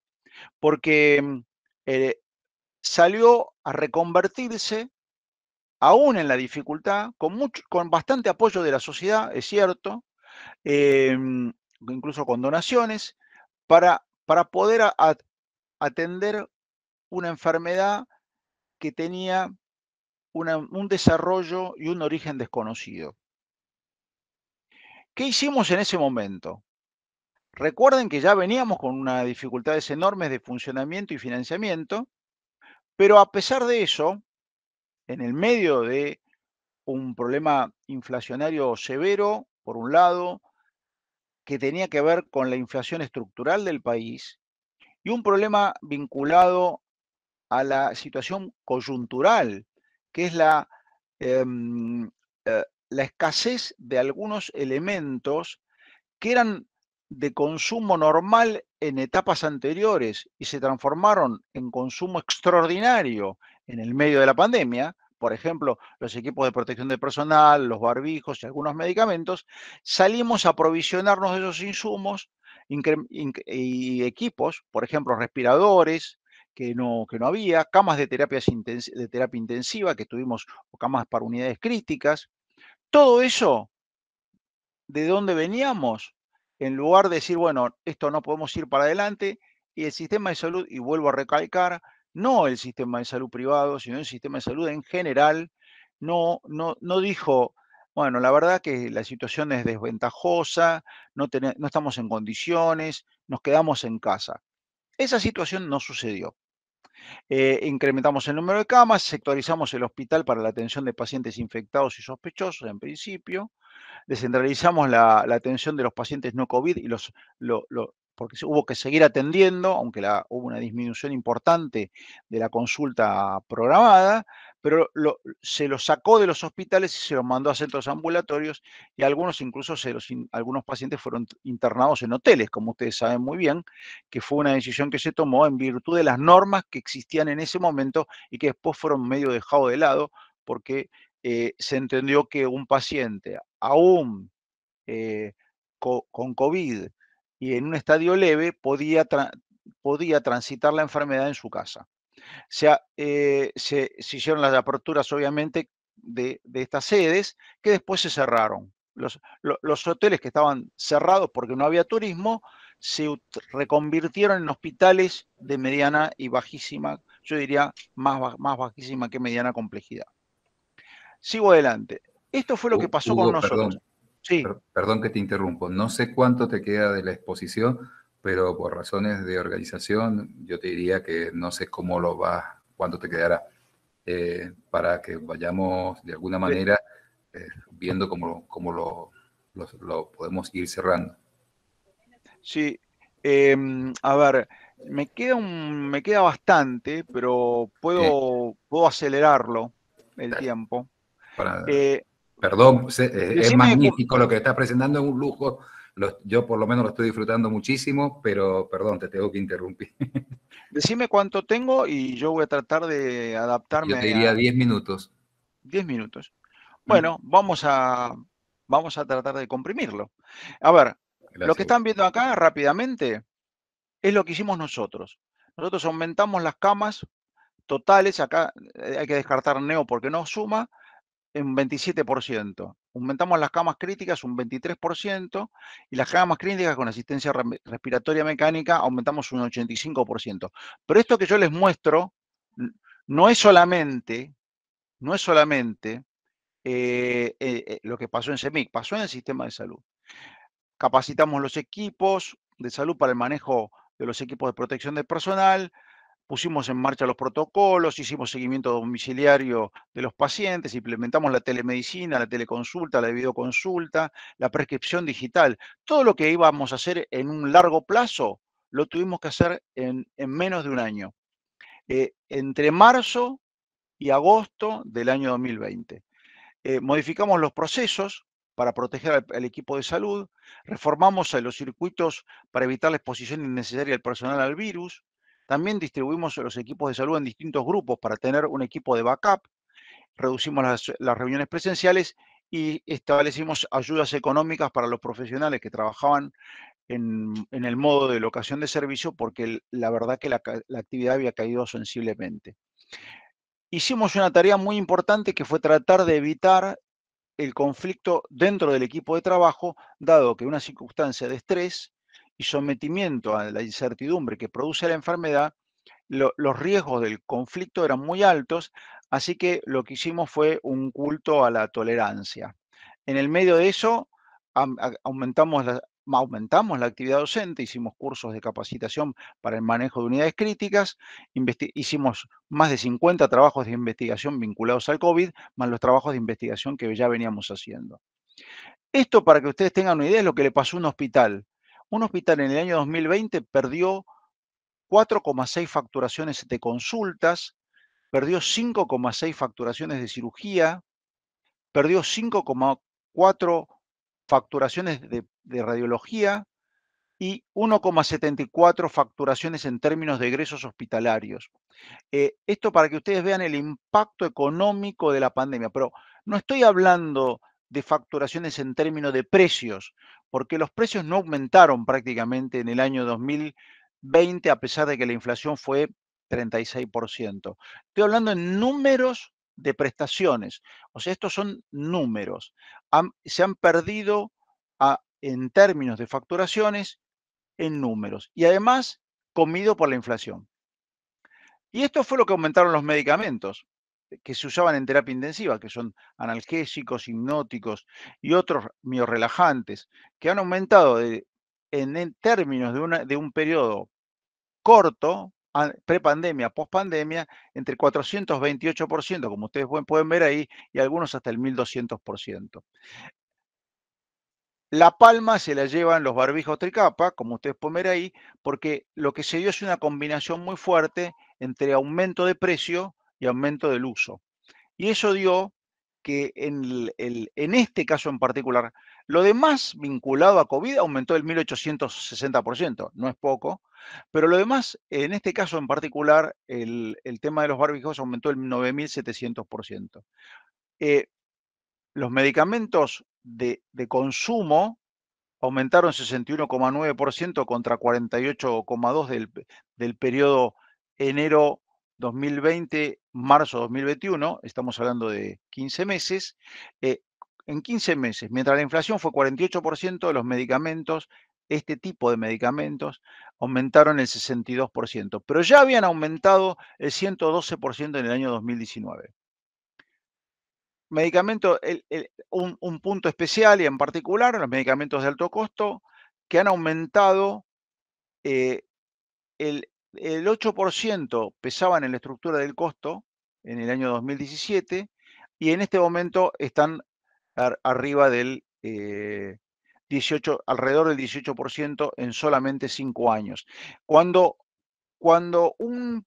porque eh, salió a reconvertirse, aún en la dificultad, con bastante apoyo de la sociedad, es cierto, incluso con donaciones, para poder atender una enfermedad que tenía un desarrollo y un origen desconocido. ¿Qué hicimos en ese momento? Recuerden que ya veníamos con unas dificultades enormes de funcionamiento y financiamiento, pero a pesar de eso, en el medio de un problema inflacionario severo, por un lado, que tenía que ver con la inflación estructural del país, y un problema vinculado a la situación coyuntural, que es em, la escasez de algunos elementos que eran de consumo normal en etapas anteriores y se transformaron en consumo extraordinario en el medio de la pandemia, por ejemplo, los equipos de protección de personal, los barbijos y algunos medicamentos, salimos a provisionarnos de esos insumos y equipos, por ejemplo, respiradores, que no había, camas de terapia intensiva que tuvimos, o camas para unidades críticas. Todo eso, ¿de dónde veníamos? En lugar de decir, bueno, esto no podemos ir para adelante, y el sistema de salud, y vuelvo a recalcar, no el sistema de salud privado, sino el sistema de salud en general, no dijo, bueno, la verdad que la situación es desventajosa, no estamos en condiciones, nos quedamos en casa. Esa situación no sucedió. Incrementamos el número de camas, sectorizamos el hospital para la atención de pacientes infectados y sospechosos en principio, descentralizamos la atención de los pacientes no COVID y porque hubo que seguir atendiendo, aunque hubo una disminución importante de la consulta programada, pero se los sacó de los hospitales y se los mandó a centros ambulatorios y algunos incluso algunos pacientes fueron internados en hoteles, como ustedes saben muy bien, que fue una decisión que se tomó en virtud de las normas que existían en ese momento y que después fueron medio dejados de lado porque se entendió que un paciente aún con COVID y en un estadio leve podía transitar la enfermedad en su casa. Se hicieron las aperturas, obviamente, de estas sedes que después se cerraron. Los hoteles que estaban cerrados porque no había turismo se reconvirtieron en hospitales de mediana y bajísima, yo diría más bajísima que mediana complejidad. Sigo adelante. Esto fue lo que pasó con Hugo, nosotros. perdón, Sí, perdón que te interrumpo. No sé cuánto te queda de la exposición, pero por razones de organización, yo te diría que no sé cómo lo vas, cuánto te quedará, para que vayamos de alguna de- manera viendo cómo lo podemos ir cerrando. sí. A ver, me queda bastante, pero Eh, puedo acelerarlo el dale, tiempo. para, Eh, perdón, es decime, magnífico lo que estás presentando, es un lujo. Yo por lo menos lo estoy disfrutando muchísimo, pero perdón, te tengo que interrumpir. decime cuánto tengo y yo voy a tratar de Yo te adaptarme diría a 10 minutos. 10 minutos. ¿Mm? Bueno, vamos a tratar de comprimirlo. A ver, lo que Gracias. están viendo acá rápidamente es lo que hicimos nosotros. Nosotros aumentamos las camas totales, acá hay que descartar neo porque no suma, en un 27%. Aumentamos las camas críticas un 23% y las camas críticas con asistencia respiratoria mecánica aumentamos un 85%. Pero esto que yo les muestro no es solamente, no es solamente lo que pasó en CEMIC, pasó en el sistema de salud. Capacitamos los equipos de salud para el manejo de los equipos de protección del personal, pusimos en marcha los protocolos, hicimos seguimiento domiciliario de los pacientes, implementamos la telemedicina, la teleconsulta, la videoconsulta, la prescripción digital. Todo lo que íbamos a hacer en un largo plazo, lo tuvimos que hacer en menos de un año, entre marzo y agosto del año 2020. Modificamos los procesos para proteger al equipo de salud, reformamos los circuitos para evitar la exposición innecesaria del personal al virus, también distribuimos los equipos de salud en distintos grupos para tener un equipo de backup, reducimos las reuniones presenciales y establecimos ayudas económicas para los profesionales que trabajaban en el modo de locación de servicio porque la verdad que la actividad había caído sensiblemente. Hicimos una tarea muy importante que fue tratar de evitar el conflicto dentro del equipo de trabajo, dado que una circunstancia de estrés y sometimiento a la incertidumbre que produce la enfermedad, los riesgos del conflicto eran muy altos, así que lo que hicimos fue un culto a la tolerancia. En el medio de eso, aumentamos la actividad docente, hicimos cursos de capacitación para el manejo de unidades críticas, hicimos más de 50 trabajos de investigación vinculados al COVID, más los trabajos de investigación que ya veníamos haciendo. Esto, para que ustedes tengan una idea, es lo que le pasó a un hospital. Un hospital en el año 2020 perdió 4,6 facturaciones de consultas, perdió 5,6 facturaciones de cirugía, perdió 5,4 facturaciones de radiología y 1,74 facturaciones en términos de egresos hospitalarios. Esto para que ustedes vean el impacto económico de la pandemia, pero no estoy hablando de facturaciones en términos de precios, porque los precios no aumentaron prácticamente en el año 2020, a pesar de que la inflación fue 36%. Estoy hablando en números de prestaciones, o sea, estos son números. Se han perdido en términos de facturaciones en números y además comido por la inflación. Y esto fue lo que aumentaron los medicamentos que se usaban en terapia intensiva, que son analgésicos, hipnóticos y otros miorrelajantes, que han aumentado en términos de un periodo corto, prepandemia, pospandemia, entre 428%, como ustedes pueden ver ahí, y algunos hasta el 1200%. La palma se la llevan los barbijos tricapa, como ustedes pueden ver ahí, porque lo que se dio es una combinación muy fuerte entre aumento de precio y aumento del uso. Y eso dio que en este caso en particular, lo demás vinculado a COVID aumentó el 1860%, no es poco, pero lo demás, en este caso en particular, el tema de los barbijos aumentó el 9700%. Los medicamentos de consumo aumentaron 61,9% contra 48,2% del periodo enero 2020, marzo 2021, estamos hablando de 15 meses. En 15 meses, mientras la inflación fue 48%, los medicamentos, este tipo de medicamentos, aumentaron el 62%, pero ya habían aumentado el 112% en el año 2019. Medicamento, un punto especial y en particular, los medicamentos de alto costo, que han aumentado, el 8% pesaban en la estructura del costo en el año 2017 y en este momento están arriba del 18, alrededor del 18% en solamente 5 años. Cuando un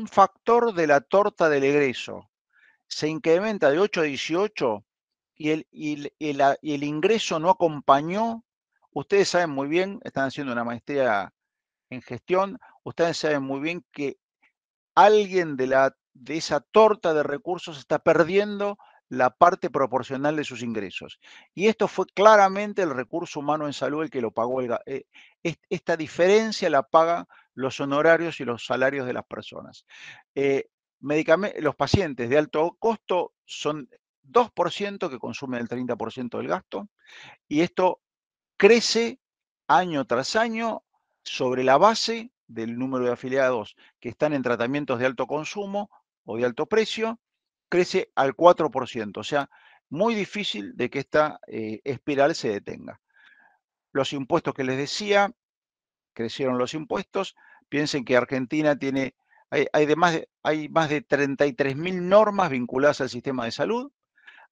factor de la torta del egreso se incrementa de 8 a 18 y el ingreso no acompañó, ustedes saben muy bien, están haciendo una maestría en gestión, ustedes saben muy bien que alguien de esa torta de recursos está perdiendo la parte proporcional de sus ingresos. Y esto fue claramente el recurso humano en salud el que lo pagó. Esta diferencia la pagan los honorarios y los salarios de las personas. Los pacientes de alto costo son 2% que consumen el 30% del gasto, y esto crece año tras año sobre la base del número de afiliados que están en tratamientos de alto consumo o de alto precio, crece al 4%, o sea, muy difícil de que esta espiral se detenga. Los impuestos que les decía, crecieron los impuestos. Piensen que Argentina tiene, hay más de 33.000 normas vinculadas al sistema de salud,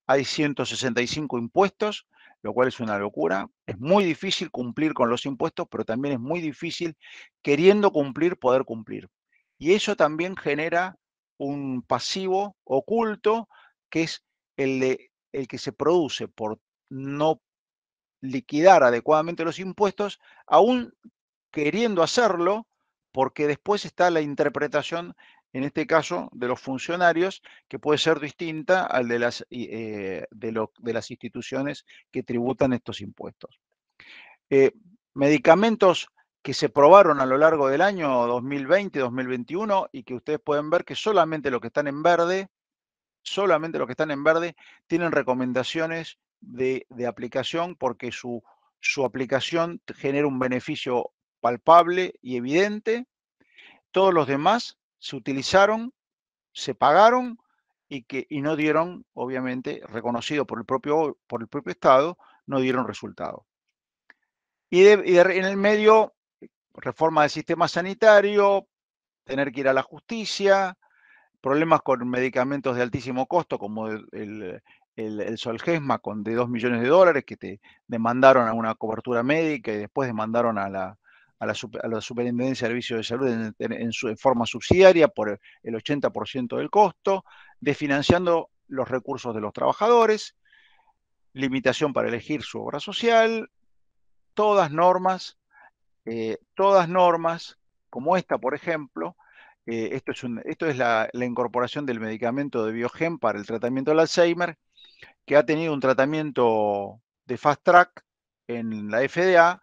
hay 165 impuestos, lo cual es una locura. Es muy difícil cumplir con los impuestos, pero también es muy difícil, queriendo cumplir, poder cumplir. Y eso también genera un pasivo oculto, que es el que se produce por no liquidar adecuadamente los impuestos, aún queriendo hacerlo, porque después está la interpretación, en este caso, de los funcionarios, que puede ser distinta al de las instituciones que tributan estos impuestos. Medicamentos que se probaron a lo largo del año 2020-2021 y que ustedes pueden ver que solamente los que están en verde, tienen recomendaciones de aplicación, porque su aplicación genera un beneficio palpable y evidente. Todos los demás se utilizaron, se pagaron y no dieron, obviamente, reconocido por el propio Estado, no dieron resultado. En el medio, reforma del sistema sanitario, tener que ir a la justicia, problemas con medicamentos de altísimo costo, como el Zolgensma de $2 millones, que te demandaron a una cobertura médica y después demandaron a la Superintendencia de Servicios de Salud en forma subsidiaria por el 80% del costo, desfinanciando los recursos de los trabajadores, limitación para elegir su obra social, todas normas como esta, por ejemplo. Esto es la incorporación del medicamento de Biogen para el tratamiento del Alzheimer, que ha tenido un tratamiento de fast track en la FDA,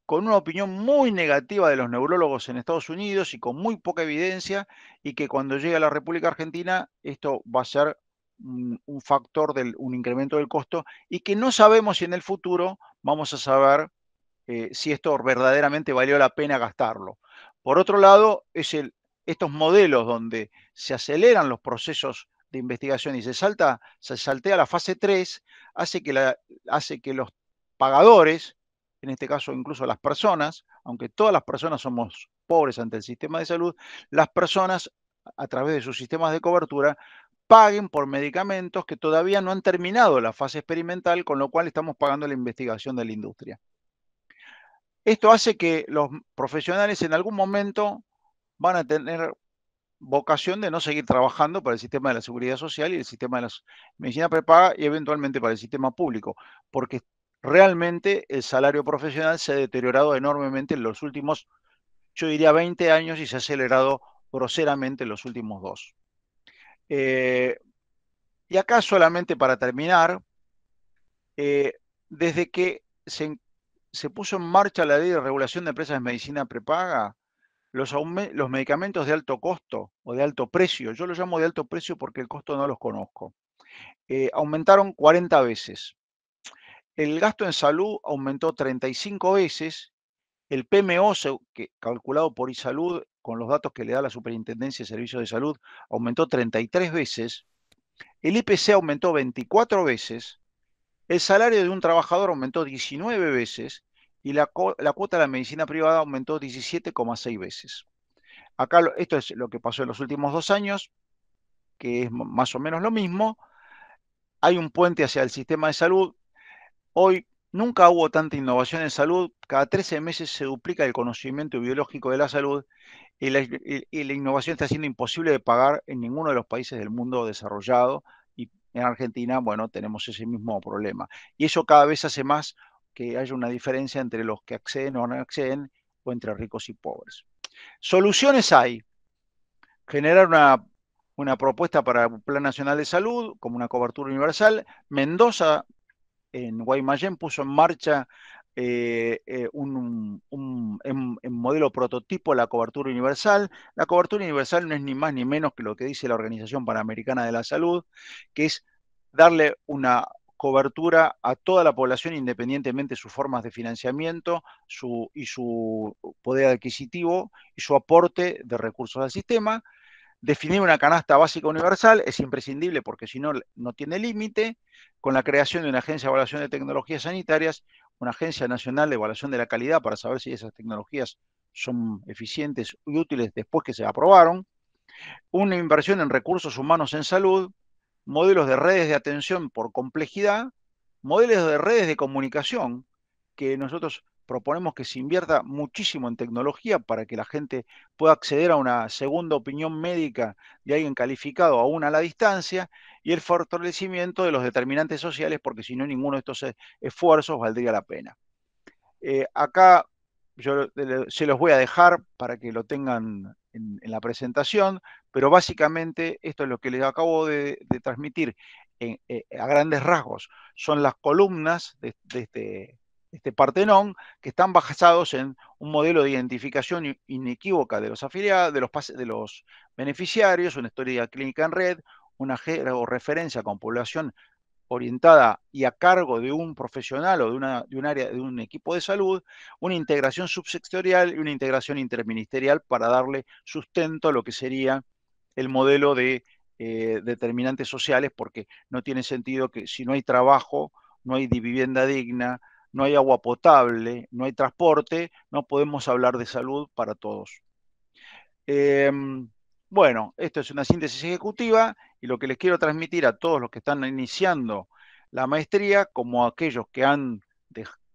con una opinión muy negativa de los neurólogos en Estados Unidos y con muy poca evidencia, y que cuando llegue a la República Argentina esto va a ser un factor un incremento del costo, y que no sabemos si en el futuro vamos a saber si esto verdaderamente valió la pena gastarlo. Por otro lado, estos modelos donde se aceleran los procesos de investigación y se saltea la fase 3, hace que los pagadores, en este caso incluso las personas, aunque todas las personas somos pobres ante el sistema de salud, las personas, a través de sus sistemas de cobertura, paguen por medicamentos que todavía no han terminado la fase experimental, con lo cual estamos pagando la investigación de la industria. Esto hace que los profesionales en algún momento van a tener vocación de no seguir trabajando para el sistema de la seguridad social y el sistema de la medicina prepaga y eventualmente para el sistema público, porque realmente el salario profesional se ha deteriorado enormemente en los últimos, yo diría, 20 años y se ha acelerado groseramente en los últimos 2. Y acá solamente para terminar, desde que se puso en marcha la ley de regulación de empresas de medicina prepaga, los medicamentos de alto costo o de alto precio, yo los llamo de alto precio porque el costo no los conozco, aumentaron 40 veces. El gasto en salud aumentó 35 veces. El PMO, calculado por iSalud, con los datos que le da la Superintendencia de Servicios de Salud, aumentó 33 veces. El IPC aumentó 24 veces. El salario de un trabajador aumentó 19 veces y la cuota de la medicina privada aumentó 17,6 veces. Acá esto es lo que pasó en los últimos 2 años, que es más o menos lo mismo. Hay un puente hacia el sistema de salud. Hoy nunca hubo tanta innovación en salud. Cada 13 meses se duplica el conocimiento biológico de la salud y la innovación está siendo imposible de pagar en ninguno de los países del mundo desarrollado. Y en Argentina, bueno, tenemos ese mismo problema. Y eso cada vez hace más que haya una diferencia entre los que acceden o no acceden, o entre ricos y pobres. Soluciones hay. Generar una propuesta para un Plan Nacional de Salud como una cobertura universal. Mendoza, en Guaymallén, puso en marcha en modelo prototipo la cobertura universal. La cobertura universal no es ni más ni menos que lo que dice la Organización Panamericana de la Salud, que es darle una cobertura a toda la población independientemente de sus formas de financiamiento y su poder adquisitivo y su aporte de recursos al sistema. Definir una canasta básica universal es imprescindible porque si no, no tiene límite, con la creación de una agencia de evaluación de tecnologías sanitarias, una agencia nacional de evaluación de la calidad para saber si esas tecnologías son eficientes y útiles después que se aprobaron, una inversión en recursos humanos en salud, modelos de redes de atención por complejidad, modelos de redes de comunicación, que nosotros proponemos que se invierta muchísimo en tecnología para que la gente pueda acceder a una segunda opinión médica de alguien calificado aún a la distancia, y el fortalecimiento de los determinantes sociales, porque si no, ninguno de estos esfuerzos valdría la pena. Acá yo se los voy a dejar para que lo tengan en la presentación, pero básicamente esto es lo que les acabo de transmitir a grandes rasgos. Son las columnas de este Partenón, que están basados en un modelo de identificación inequívoca de los afiliados, de los beneficiarios, una historia clínica en red, una georreferencia con población orientada y a cargo de un profesional o de un equipo de salud, una integración subsectorial y una integración interministerial para darle sustento a lo que sería el modelo de determinantes sociales, porque no tiene sentido que si no hay trabajo, no hay vivienda digna, no hay agua potable, no hay transporte, no podemos hablar de salud para todos. Bueno, esto es una síntesis ejecutiva y lo que les quiero transmitir a todos los que están iniciando la maestría, como a aquellos que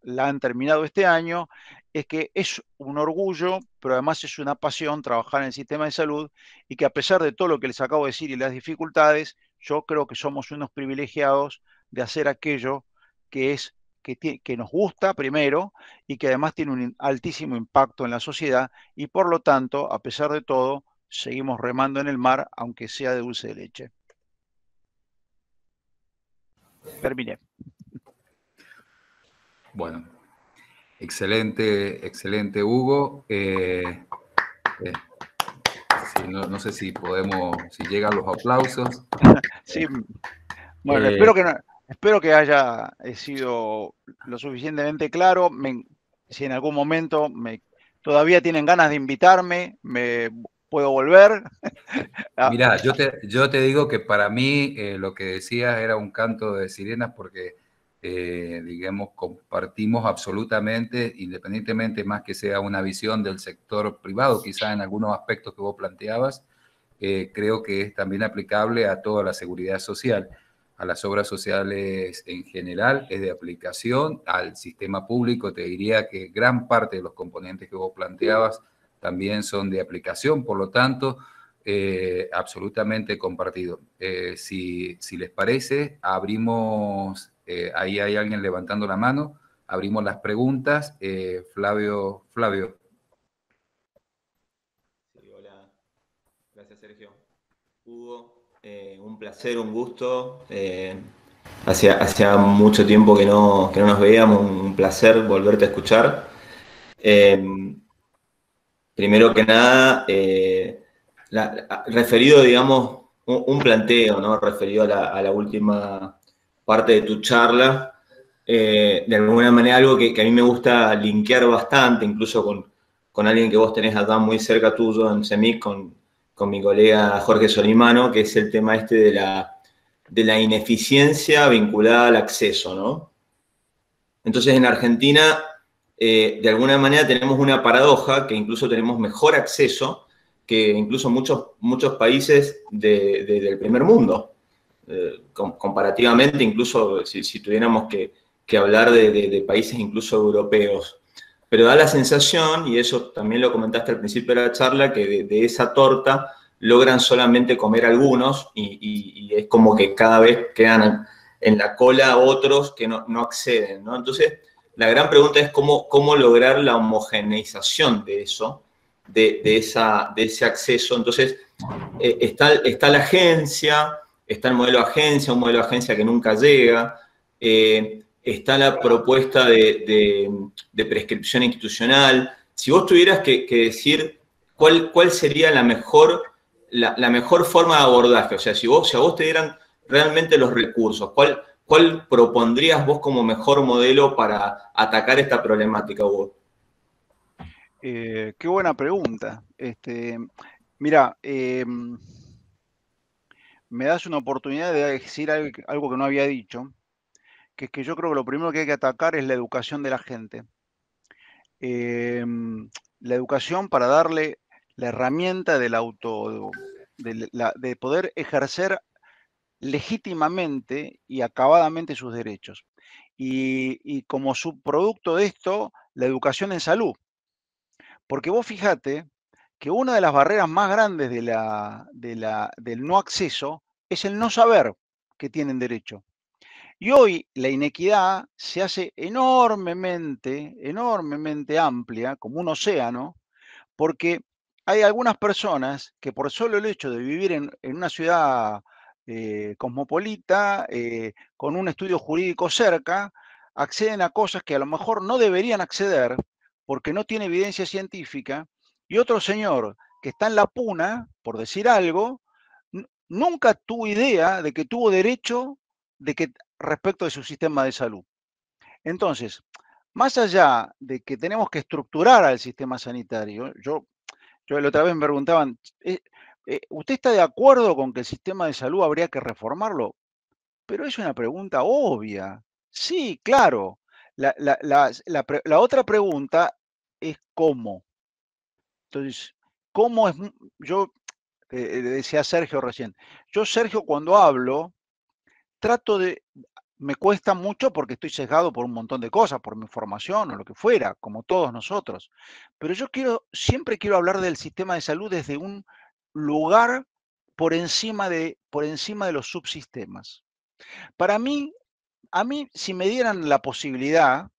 la han terminado este año, es que es un orgullo, pero además es una pasión trabajar en el sistema de salud y que a pesar de todo lo que les acabo de decir y las dificultades, yo creo que somos unos privilegiados de hacer aquello que nos gusta primero y que además tiene un altísimo impacto en la sociedad y por lo tanto, a pesar de todo, seguimos remando en el mar, aunque sea de dulce de leche. Terminé. Bueno, excelente, excelente, Hugo. Sí, no sé si si llegan los aplausos. Sí, bueno, espero que haya sido lo suficientemente claro. Si en algún momento todavía tienen ganas de invitarme, me puedo volver. Mirá, yo te digo que para mí lo que decías era un canto de sirenas porque digamos, compartimos absolutamente, independientemente más que sea una visión del sector privado, quizá en algunos aspectos que vos planteabas, creo que es también aplicable a toda la seguridad social, a las obras sociales en general, es de aplicación, al sistema público te diría que gran parte de los componentes que vos planteabas también son de aplicación, por lo tanto, absolutamente compartido. Si les parece, abrimos, ahí hay alguien levantando la mano, abrimos las preguntas. Flavio. Sí, hola. Gracias, Sergio. Hugo, un placer, un gusto. Hacía mucho tiempo que no nos veíamos, un placer volverte a escuchar. Primero que nada, referido, digamos, un planteo, ¿no? Referido a la última parte de tu charla, de alguna manera algo que a mí me gusta linkear bastante, incluso con alguien que vos tenés acá muy cerca tuyo en CEMIC, con mi colega Jorge Solimano, que es el tema este de la ineficiencia vinculada al acceso, ¿no? Entonces, en Argentina, de alguna manera tenemos una paradoja que incluso tenemos mejor acceso que incluso muchos países del primer mundo. Comparativamente, incluso si tuviéramos que hablar de países incluso europeos. Pero da la sensación, y eso también lo comentaste al principio de la charla, que de esa torta logran solamente comer algunos y es como que cada vez quedan en la cola otros que no acceden, ¿no? Entonces, la gran pregunta es cómo lograr la homogeneización de eso, de ese acceso. Entonces, está la agencia, está el modelo agencia, un modelo agencia que nunca llega, está la propuesta de prescripción institucional. Si vos tuvieras que decir cuál sería la mejor forma de abordaje, o sea, si a vos te dieran realmente los recursos, ¿cuál propondrías vos como mejor modelo para atacar esta problemática, Hugo? Qué buena pregunta. Mira, me das una oportunidad de decir algo que no había dicho, que es que yo creo que lo primero que hay que atacar es la educación de la gente. La educación para darle la herramienta de poder ejercer legítimamente y acabadamente sus derechos. Y como subproducto de esto, la educación en salud. Porque vos fíjate que una de las barreras más grandes del no acceso es el no saber que tienen derecho. Y hoy la inequidad se hace enormemente amplia, como un océano, porque hay algunas personas que por solo el hecho de vivir en una ciudad cosmopolita, con un estudio jurídico cerca, acceden a cosas que a lo mejor no deberían acceder porque no tiene evidencia científica, y otro señor que está en la puna, por decir algo, nunca tuvo idea de que tuvo derecho respecto de su sistema de salud. Entonces, más allá de que tenemos que estructurar al sistema sanitario, yo la otra vez me preguntaban, ¿usted está de acuerdo con que el sistema de salud habría que reformarlo? Pero es una pregunta obvia. Sí, claro. La otra pregunta es cómo. Entonces, ¿cómo es? Yo decía Sergio recién, yo Sergio cuando hablo, trato de, me cuesta mucho porque estoy sesgado por un montón de cosas, por mi formación o lo que fuera, como todos nosotros. Pero yo siempre quiero hablar del sistema de salud desde un lugar por encima de los subsistemas. Para mí, a mí, si me dieran la posibilidad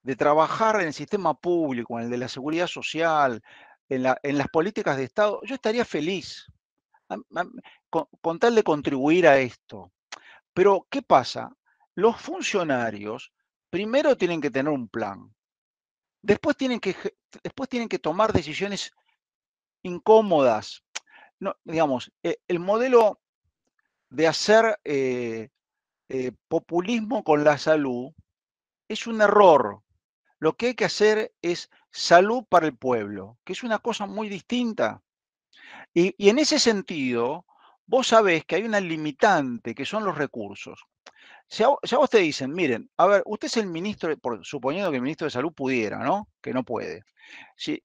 de trabajar en el sistema público, en el de la seguridad social, en las políticas de Estado, yo estaría feliz con tal de contribuir a esto. Pero, ¿qué pasa? Los funcionarios primero tienen que tener un plan, después tienen que tomar decisiones incómodas. No, digamos, el modelo de hacer populismo con la salud es un error. Lo que hay que hacer es salud para el pueblo, que es una cosa muy distinta. Y en ese sentido, vos sabés que hay una limitante, que son los recursos. Si a vos te dicen, miren, a ver, usted es el ministro, suponiendo que el ministro de Salud pudiera, ¿no? Que no puede. Si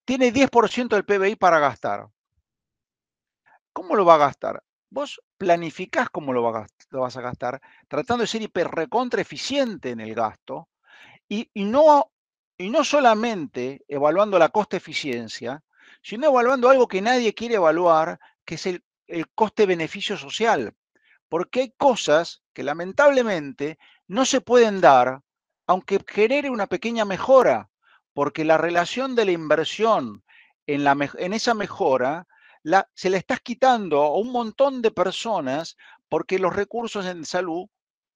tiene 10% del PBI para gastar. ¿Cómo lo va a gastar? Vos planificás cómo lo vas a gastar, tratando de ser hiperrecontra eficiente en el gasto, y no solamente evaluando la coste-eficiencia, sino evaluando algo que nadie quiere evaluar, que es el coste-beneficio social. Porque hay cosas que lamentablemente no se pueden dar, aunque genere una pequeña mejora, porque la relación de la inversión en esa mejora se la estás quitando a un montón de personas porque los recursos en salud,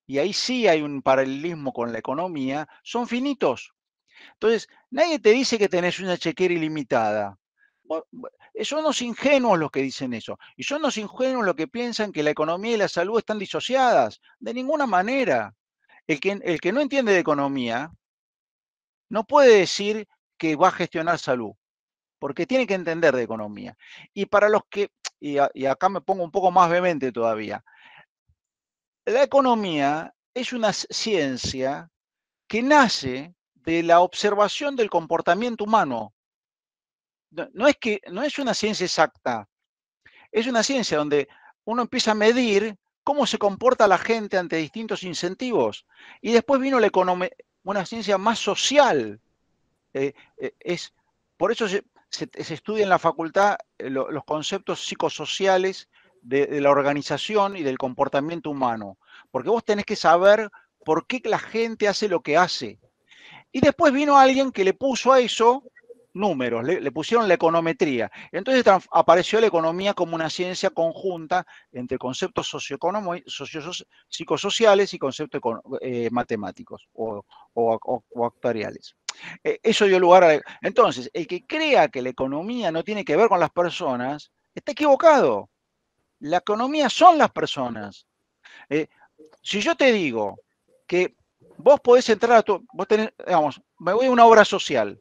y ahí sí hay un paralelismo con la economía, son finitos. Entonces, nadie te dice que tenés una chequera ilimitada. Son los ingenuos los que dicen eso. Y son los ingenuos los que piensan que la economía y la salud están disociadas. De ninguna manera. El que no entiende de economía no puede decir que va a gestionar salud, porque tiene que entender de economía. Y para los que, y acá me pongo un poco más vehemente todavía, la economía es una ciencia que nace de la observación del comportamiento humano. No es una ciencia exacta, es una ciencia donde uno empieza a medir cómo se comporta la gente ante distintos incentivos. Y después vino la economía, una ciencia más social. Por eso se estudia en la facultad los conceptos psicosociales de la organización y del comportamiento humano. Porque vos tenés que saber por qué la gente hace lo que hace. Y después vino alguien que le puso a eso números, le pusieron la econometría. Entonces apareció la economía como una ciencia conjunta entre conceptos psicosociales y conceptos matemáticos o actuariales. Eso dio lugar a... Entonces, el que crea que la economía no tiene que ver con las personas, está equivocado. La economía son las personas. Si yo te digo que vos podés entrar vos tenés, digamos, me voy a una obra social.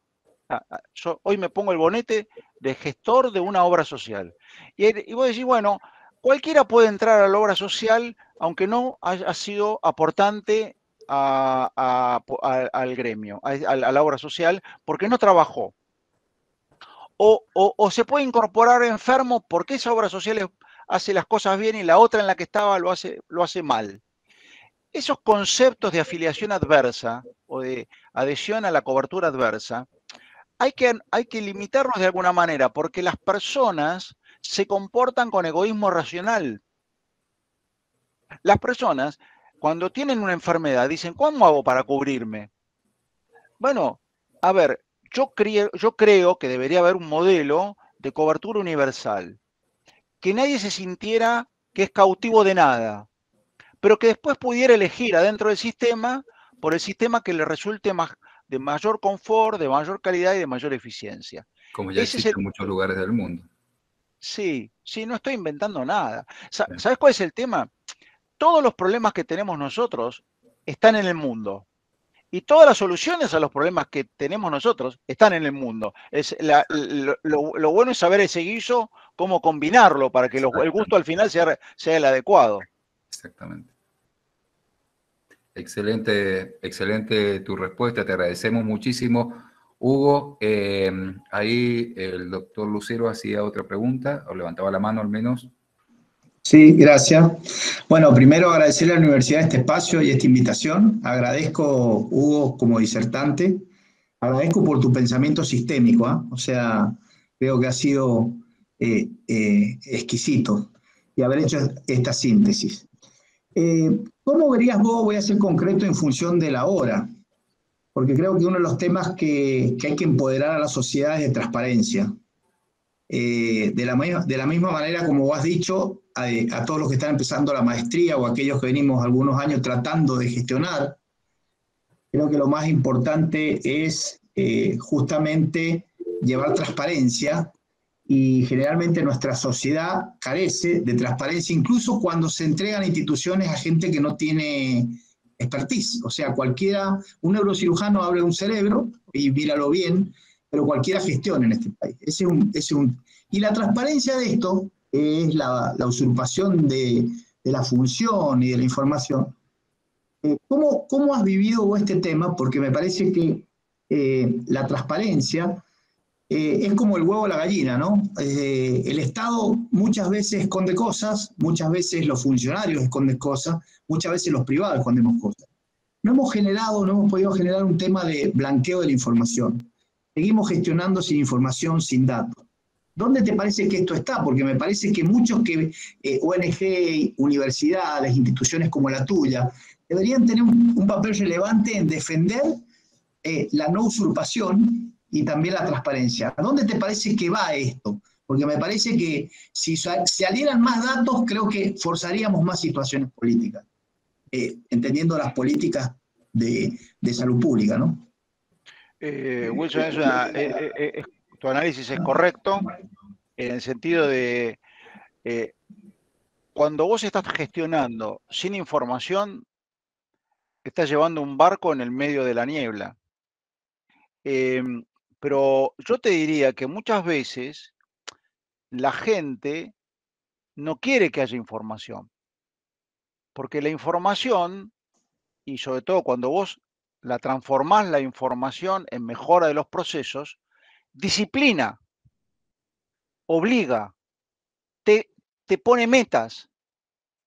Yo hoy me pongo el bonete de gestor de una obra social. Y vos decís, bueno, cualquiera puede entrar a la obra social aunque no haya sido aportante al gremio, a la obra social, porque no trabajó. O se puede incorporar enfermo porque esa obra social hace las cosas bien y la otra en la que estaba lo hace mal. Esos conceptos de afiliación adversa o de adhesión a la cobertura adversa hay que limitarlos de alguna manera, porque las personas se comportan con egoísmo racional. Las personas, cuando tienen una enfermedad, dicen, ¿cómo hago para cubrirme? Bueno, a ver, yo creo que debería haber un modelo de cobertura universal, que nadie se sintiera que es cautivo de nada, pero que después pudiera elegir adentro del sistema por el sistema que le resulte de mayor confort, de mayor calidad y de mayor eficiencia. Como ya existe en muchos lugares del mundo. Sí, no estoy inventando nada. ¿Sabes cuál es el tema? Todos los problemas que tenemos nosotros están en el mundo. Y todas las soluciones a los problemas que tenemos nosotros están en el mundo. Lo bueno es saber ese guiso, cómo combinarlo para que el gusto al final sea el adecuado. Exactamente. Excelente tu respuesta, te agradecemos muchísimo. Hugo, ahí el doctor Lucero hacía otra pregunta, o levantaba la mano al menos. Sí, gracias. Bueno, primero agradecerle a la universidad este espacio y esta invitación. Agradezco, Hugo, como disertante. Agradezco por tu pensamiento sistémico, ¿eh? O sea, creo que ha sido exquisito y haber hecho esta síntesis. ¿Cómo verías vos? Voy a ser concreto en función de la hora, porque creo que uno de los temas que hay que empoderar a la sociedad es de transparencia. De la misma manera como vos has dicho, a todos los que están empezando la maestría o aquellos que venimos algunos años tratando de gestionar, creo que lo más importante es justamente llevar transparencia, y generalmente nuestra sociedad carece de transparencia, incluso cuando se entregan instituciones a gente que no tiene expertise. O sea, un neurocirujano abre un cerebro, y míralo bien, pero cualquiera gestiona en este país. Y la transparencia de esto es la usurpación de la función y de la información. ¿Cómo has vivido vos este tema? Porque me parece que la transparencia es como el huevo o la gallina, ¿no? El Estado muchas veces esconde cosas, muchas veces los funcionarios esconden cosas, muchas veces los privados escondemos cosas. No hemos podido generar un tema de blanqueo de la información. Seguimos gestionando sin información, sin datos. ¿Dónde te parece que esto está? Porque me parece que muchos ONG, universidades, instituciones como la tuya, deberían tener un papel relevante en defender la no usurpación y también la transparencia. ¿A dónde te parece que va esto? Porque me parece que si salieran más datos, creo que forzaríamos más situaciones políticas, entendiendo las políticas de salud pública, ¿no? Wilson, tu análisis es correcto en el sentido de cuando vos estás gestionando sin información, estás llevando un barco en el medio de la niebla. Pero yo te diría que muchas veces la gente no quiere que haya información, porque la información, y sobre todo cuando vos la transformás la información en mejora de los procesos, disciplina, obliga, te pone metas,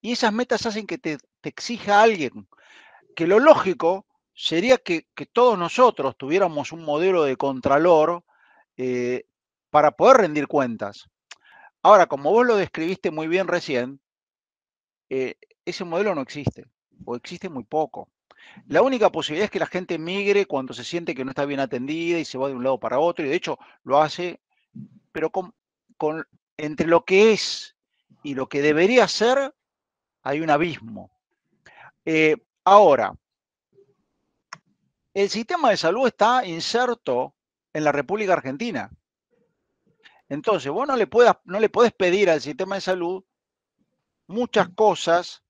y esas metas hacen que te exija a alguien, que lo lógico sería que todos nosotros tuviéramos un modelo de contralor para poder rendir cuentas. Ahora, como vos lo describiste muy bien recién, ese modelo no existe, o existe muy poco. La única posibilidad es que la gente migre cuando se siente que no está bien atendida y se va de un lado para otro, y de hecho lo hace, pero entre lo que es y lo que debería ser, hay un abismo. Ahora, el sistema de salud está inserto en la República Argentina. Entonces, vos no le podés pedir al sistema de salud muchas cosas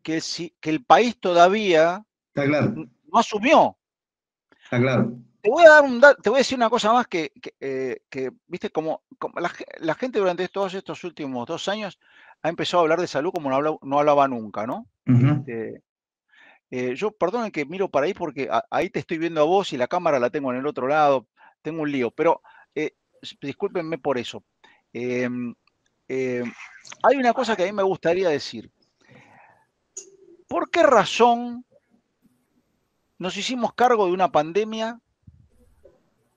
que el país todavía Está claro. no asumió. Está claro. Te voy a decir una cosa más que viste, como la gente durante todos estos últimos 2 años ha empezado a hablar de salud como no hablaba nunca, ¿no? Uh-huh. Yo, perdonen que miro para ahí porque ahí te estoy viendo a vos y la cámara la tengo en el otro lado, tengo un lío, pero discúlpenme por eso. Hay una cosa que a mí me gustaría decir. ¿Por qué razón nos hicimos cargo de una pandemia?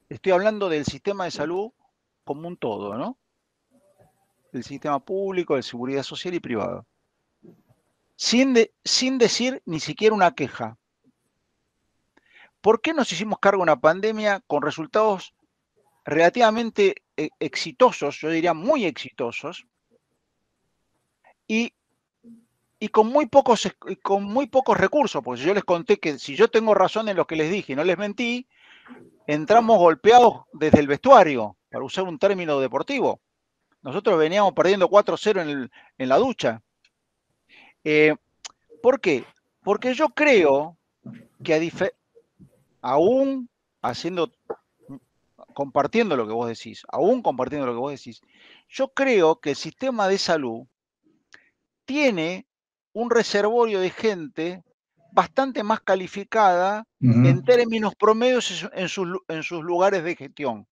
Estoy hablando del sistema de salud como un todo, ¿no? El sistema público, de seguridad social y privado. Sin decir ni siquiera una queja. ¿Por qué nos hicimos cargo de una pandemia con resultados relativamente exitosos, yo diría muy exitosos, y con muy pocos recursos? Porque yo les conté que si yo tengo razón en lo que les dije y no les mentí, entramos golpeados desde el vestuario, para usar un término deportivo. Nosotros veníamos perdiendo 4-0 en la ducha. ¿Por qué? Porque yo creo que aún compartiendo lo que vos decís, yo creo que el sistema de salud tiene un reservorio de gente bastante más calificada en términos promedios en sus lugares de gestión.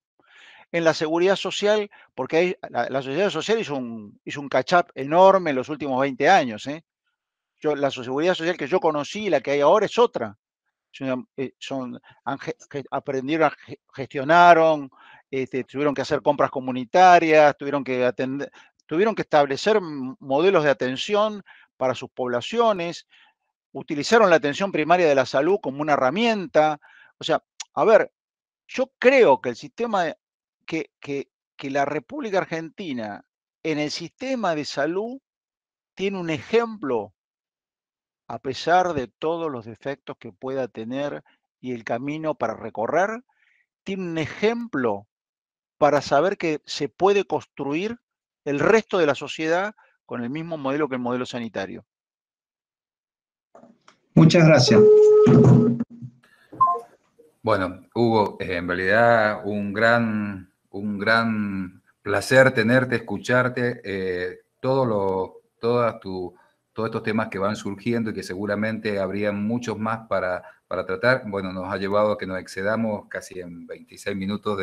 En la seguridad social, porque la seguridad social hizo un catch-up enorme en los últimos 20 años. La seguridad social que yo conocí, la que hay ahora, es otra. Aprendieron, gestionaron, tuvieron que hacer compras comunitarias, tuvieron que establecer modelos de atención para sus poblaciones, utilizaron la atención primaria de la salud como una herramienta. O sea, a ver, yo creo que el sistema, que la República Argentina en el sistema de salud tiene un ejemplo, a pesar de todos los defectos que pueda tener y el camino para recorrer, tiene un ejemplo para saber que se puede construir el resto de la sociedad con el mismo modelo que el modelo sanitario. Muchas gracias. Bueno, Hugo, en realidad un gran placer tenerte, escucharte. todos estos temas que van surgiendo y que seguramente habría muchos más para tratar. Bueno, nos ha llevado a que nos excedamos casi en 26 minutos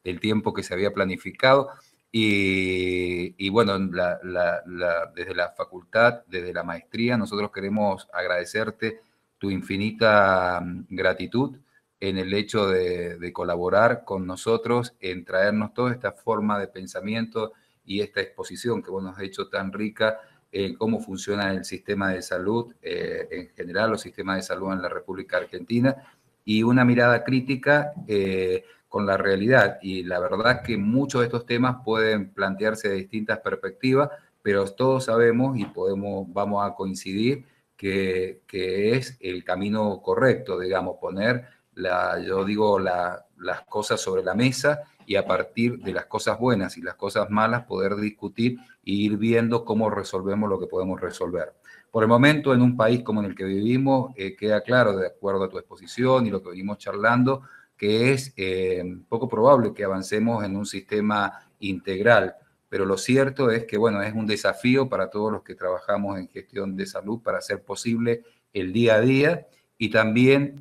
del tiempo que se había planificado. Y bueno, desde la facultad, desde la maestría, nosotros queremos agradecerte tu infinita gratitud en el hecho de colaborar con nosotros, en traernos toda esta forma de pensamiento y esta exposición que vos nos has hecho tan rica en cómo funciona el sistema de salud en general, los sistemas de salud en la República Argentina, y una mirada crítica con la realidad. Y la verdad que muchos de estos temas pueden plantearse de distintas perspectivas, pero todos sabemos y vamos a coincidir que es el camino correcto, digamos, poner las cosas sobre la mesa y a partir de las cosas buenas y las cosas malas poder discutir e ir viendo cómo resolvemos lo que podemos resolver. Por el momento, en un país como en el que vivimos, queda claro, de acuerdo a tu exposición y lo que venimos charlando, que es poco probable que avancemos en un sistema integral. Pero lo cierto es que, bueno, es un desafío para todos los que trabajamos en gestión de salud para hacer posible el día a día y también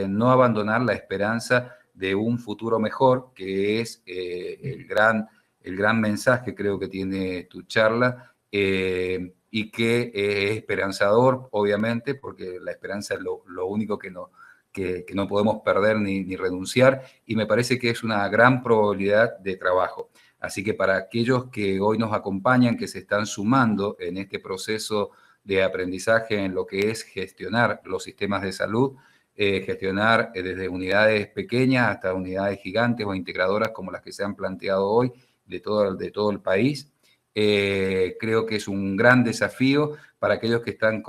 no abandonar la esperanza de un futuro mejor, que es el gran mensaje, creo que tiene tu charla, y que es esperanzador, obviamente, porque la esperanza es lo único que no podemos perder ni renunciar, y me parece que es una gran probabilidad de trabajo. Así que para aquellos que hoy nos acompañan, que se están sumando en este proceso de aprendizaje en lo que es gestionar los sistemas de salud, gestionar desde unidades pequeñas hasta unidades gigantes o integradoras como las que se han planteado hoy de todo el país. Creo que es un gran desafío para aquellos que están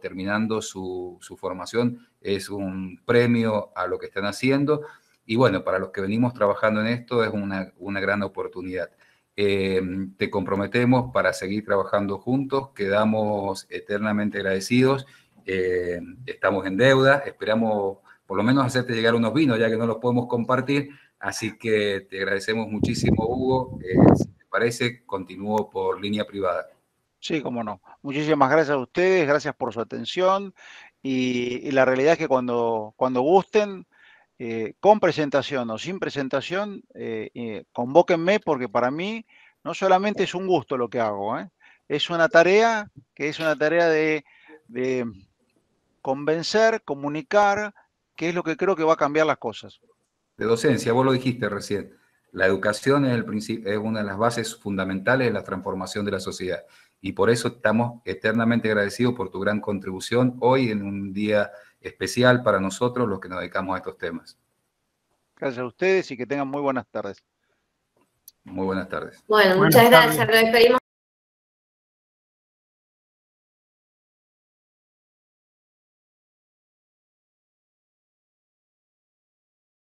terminando su formación, es un premio a lo que están haciendo y bueno, para los que venimos trabajando en esto es una gran oportunidad. Te comprometemos para seguir trabajando juntos, quedamos eternamente agradecidos, estamos en deuda, esperamos por lo menos hacerte llegar unos vinos ya que no los podemos compartir, así que te agradecemos muchísimo, Hugo. Si te parece, continúo por línea privada. Sí, cómo no. Muchísimas gracias a ustedes, gracias por su atención y la realidad es que cuando gusten, con presentación o sin presentación, convóquenme porque para mí no solamente es un gusto lo que hago, es una tarea que es una tarea de convencer, comunicar, que es lo que creo que va a cambiar las cosas. De docencia, vos lo dijiste recién, la educación es una de las bases fundamentales de la transformación de la sociedad y por eso estamos eternamente agradecidos por tu gran contribución hoy en un día especial para nosotros los que nos dedicamos a estos temas. Gracias a ustedes y que tengan muy buenas tardes. Muy buenas tardes. Bueno, muchas gracias. Lo despedimos.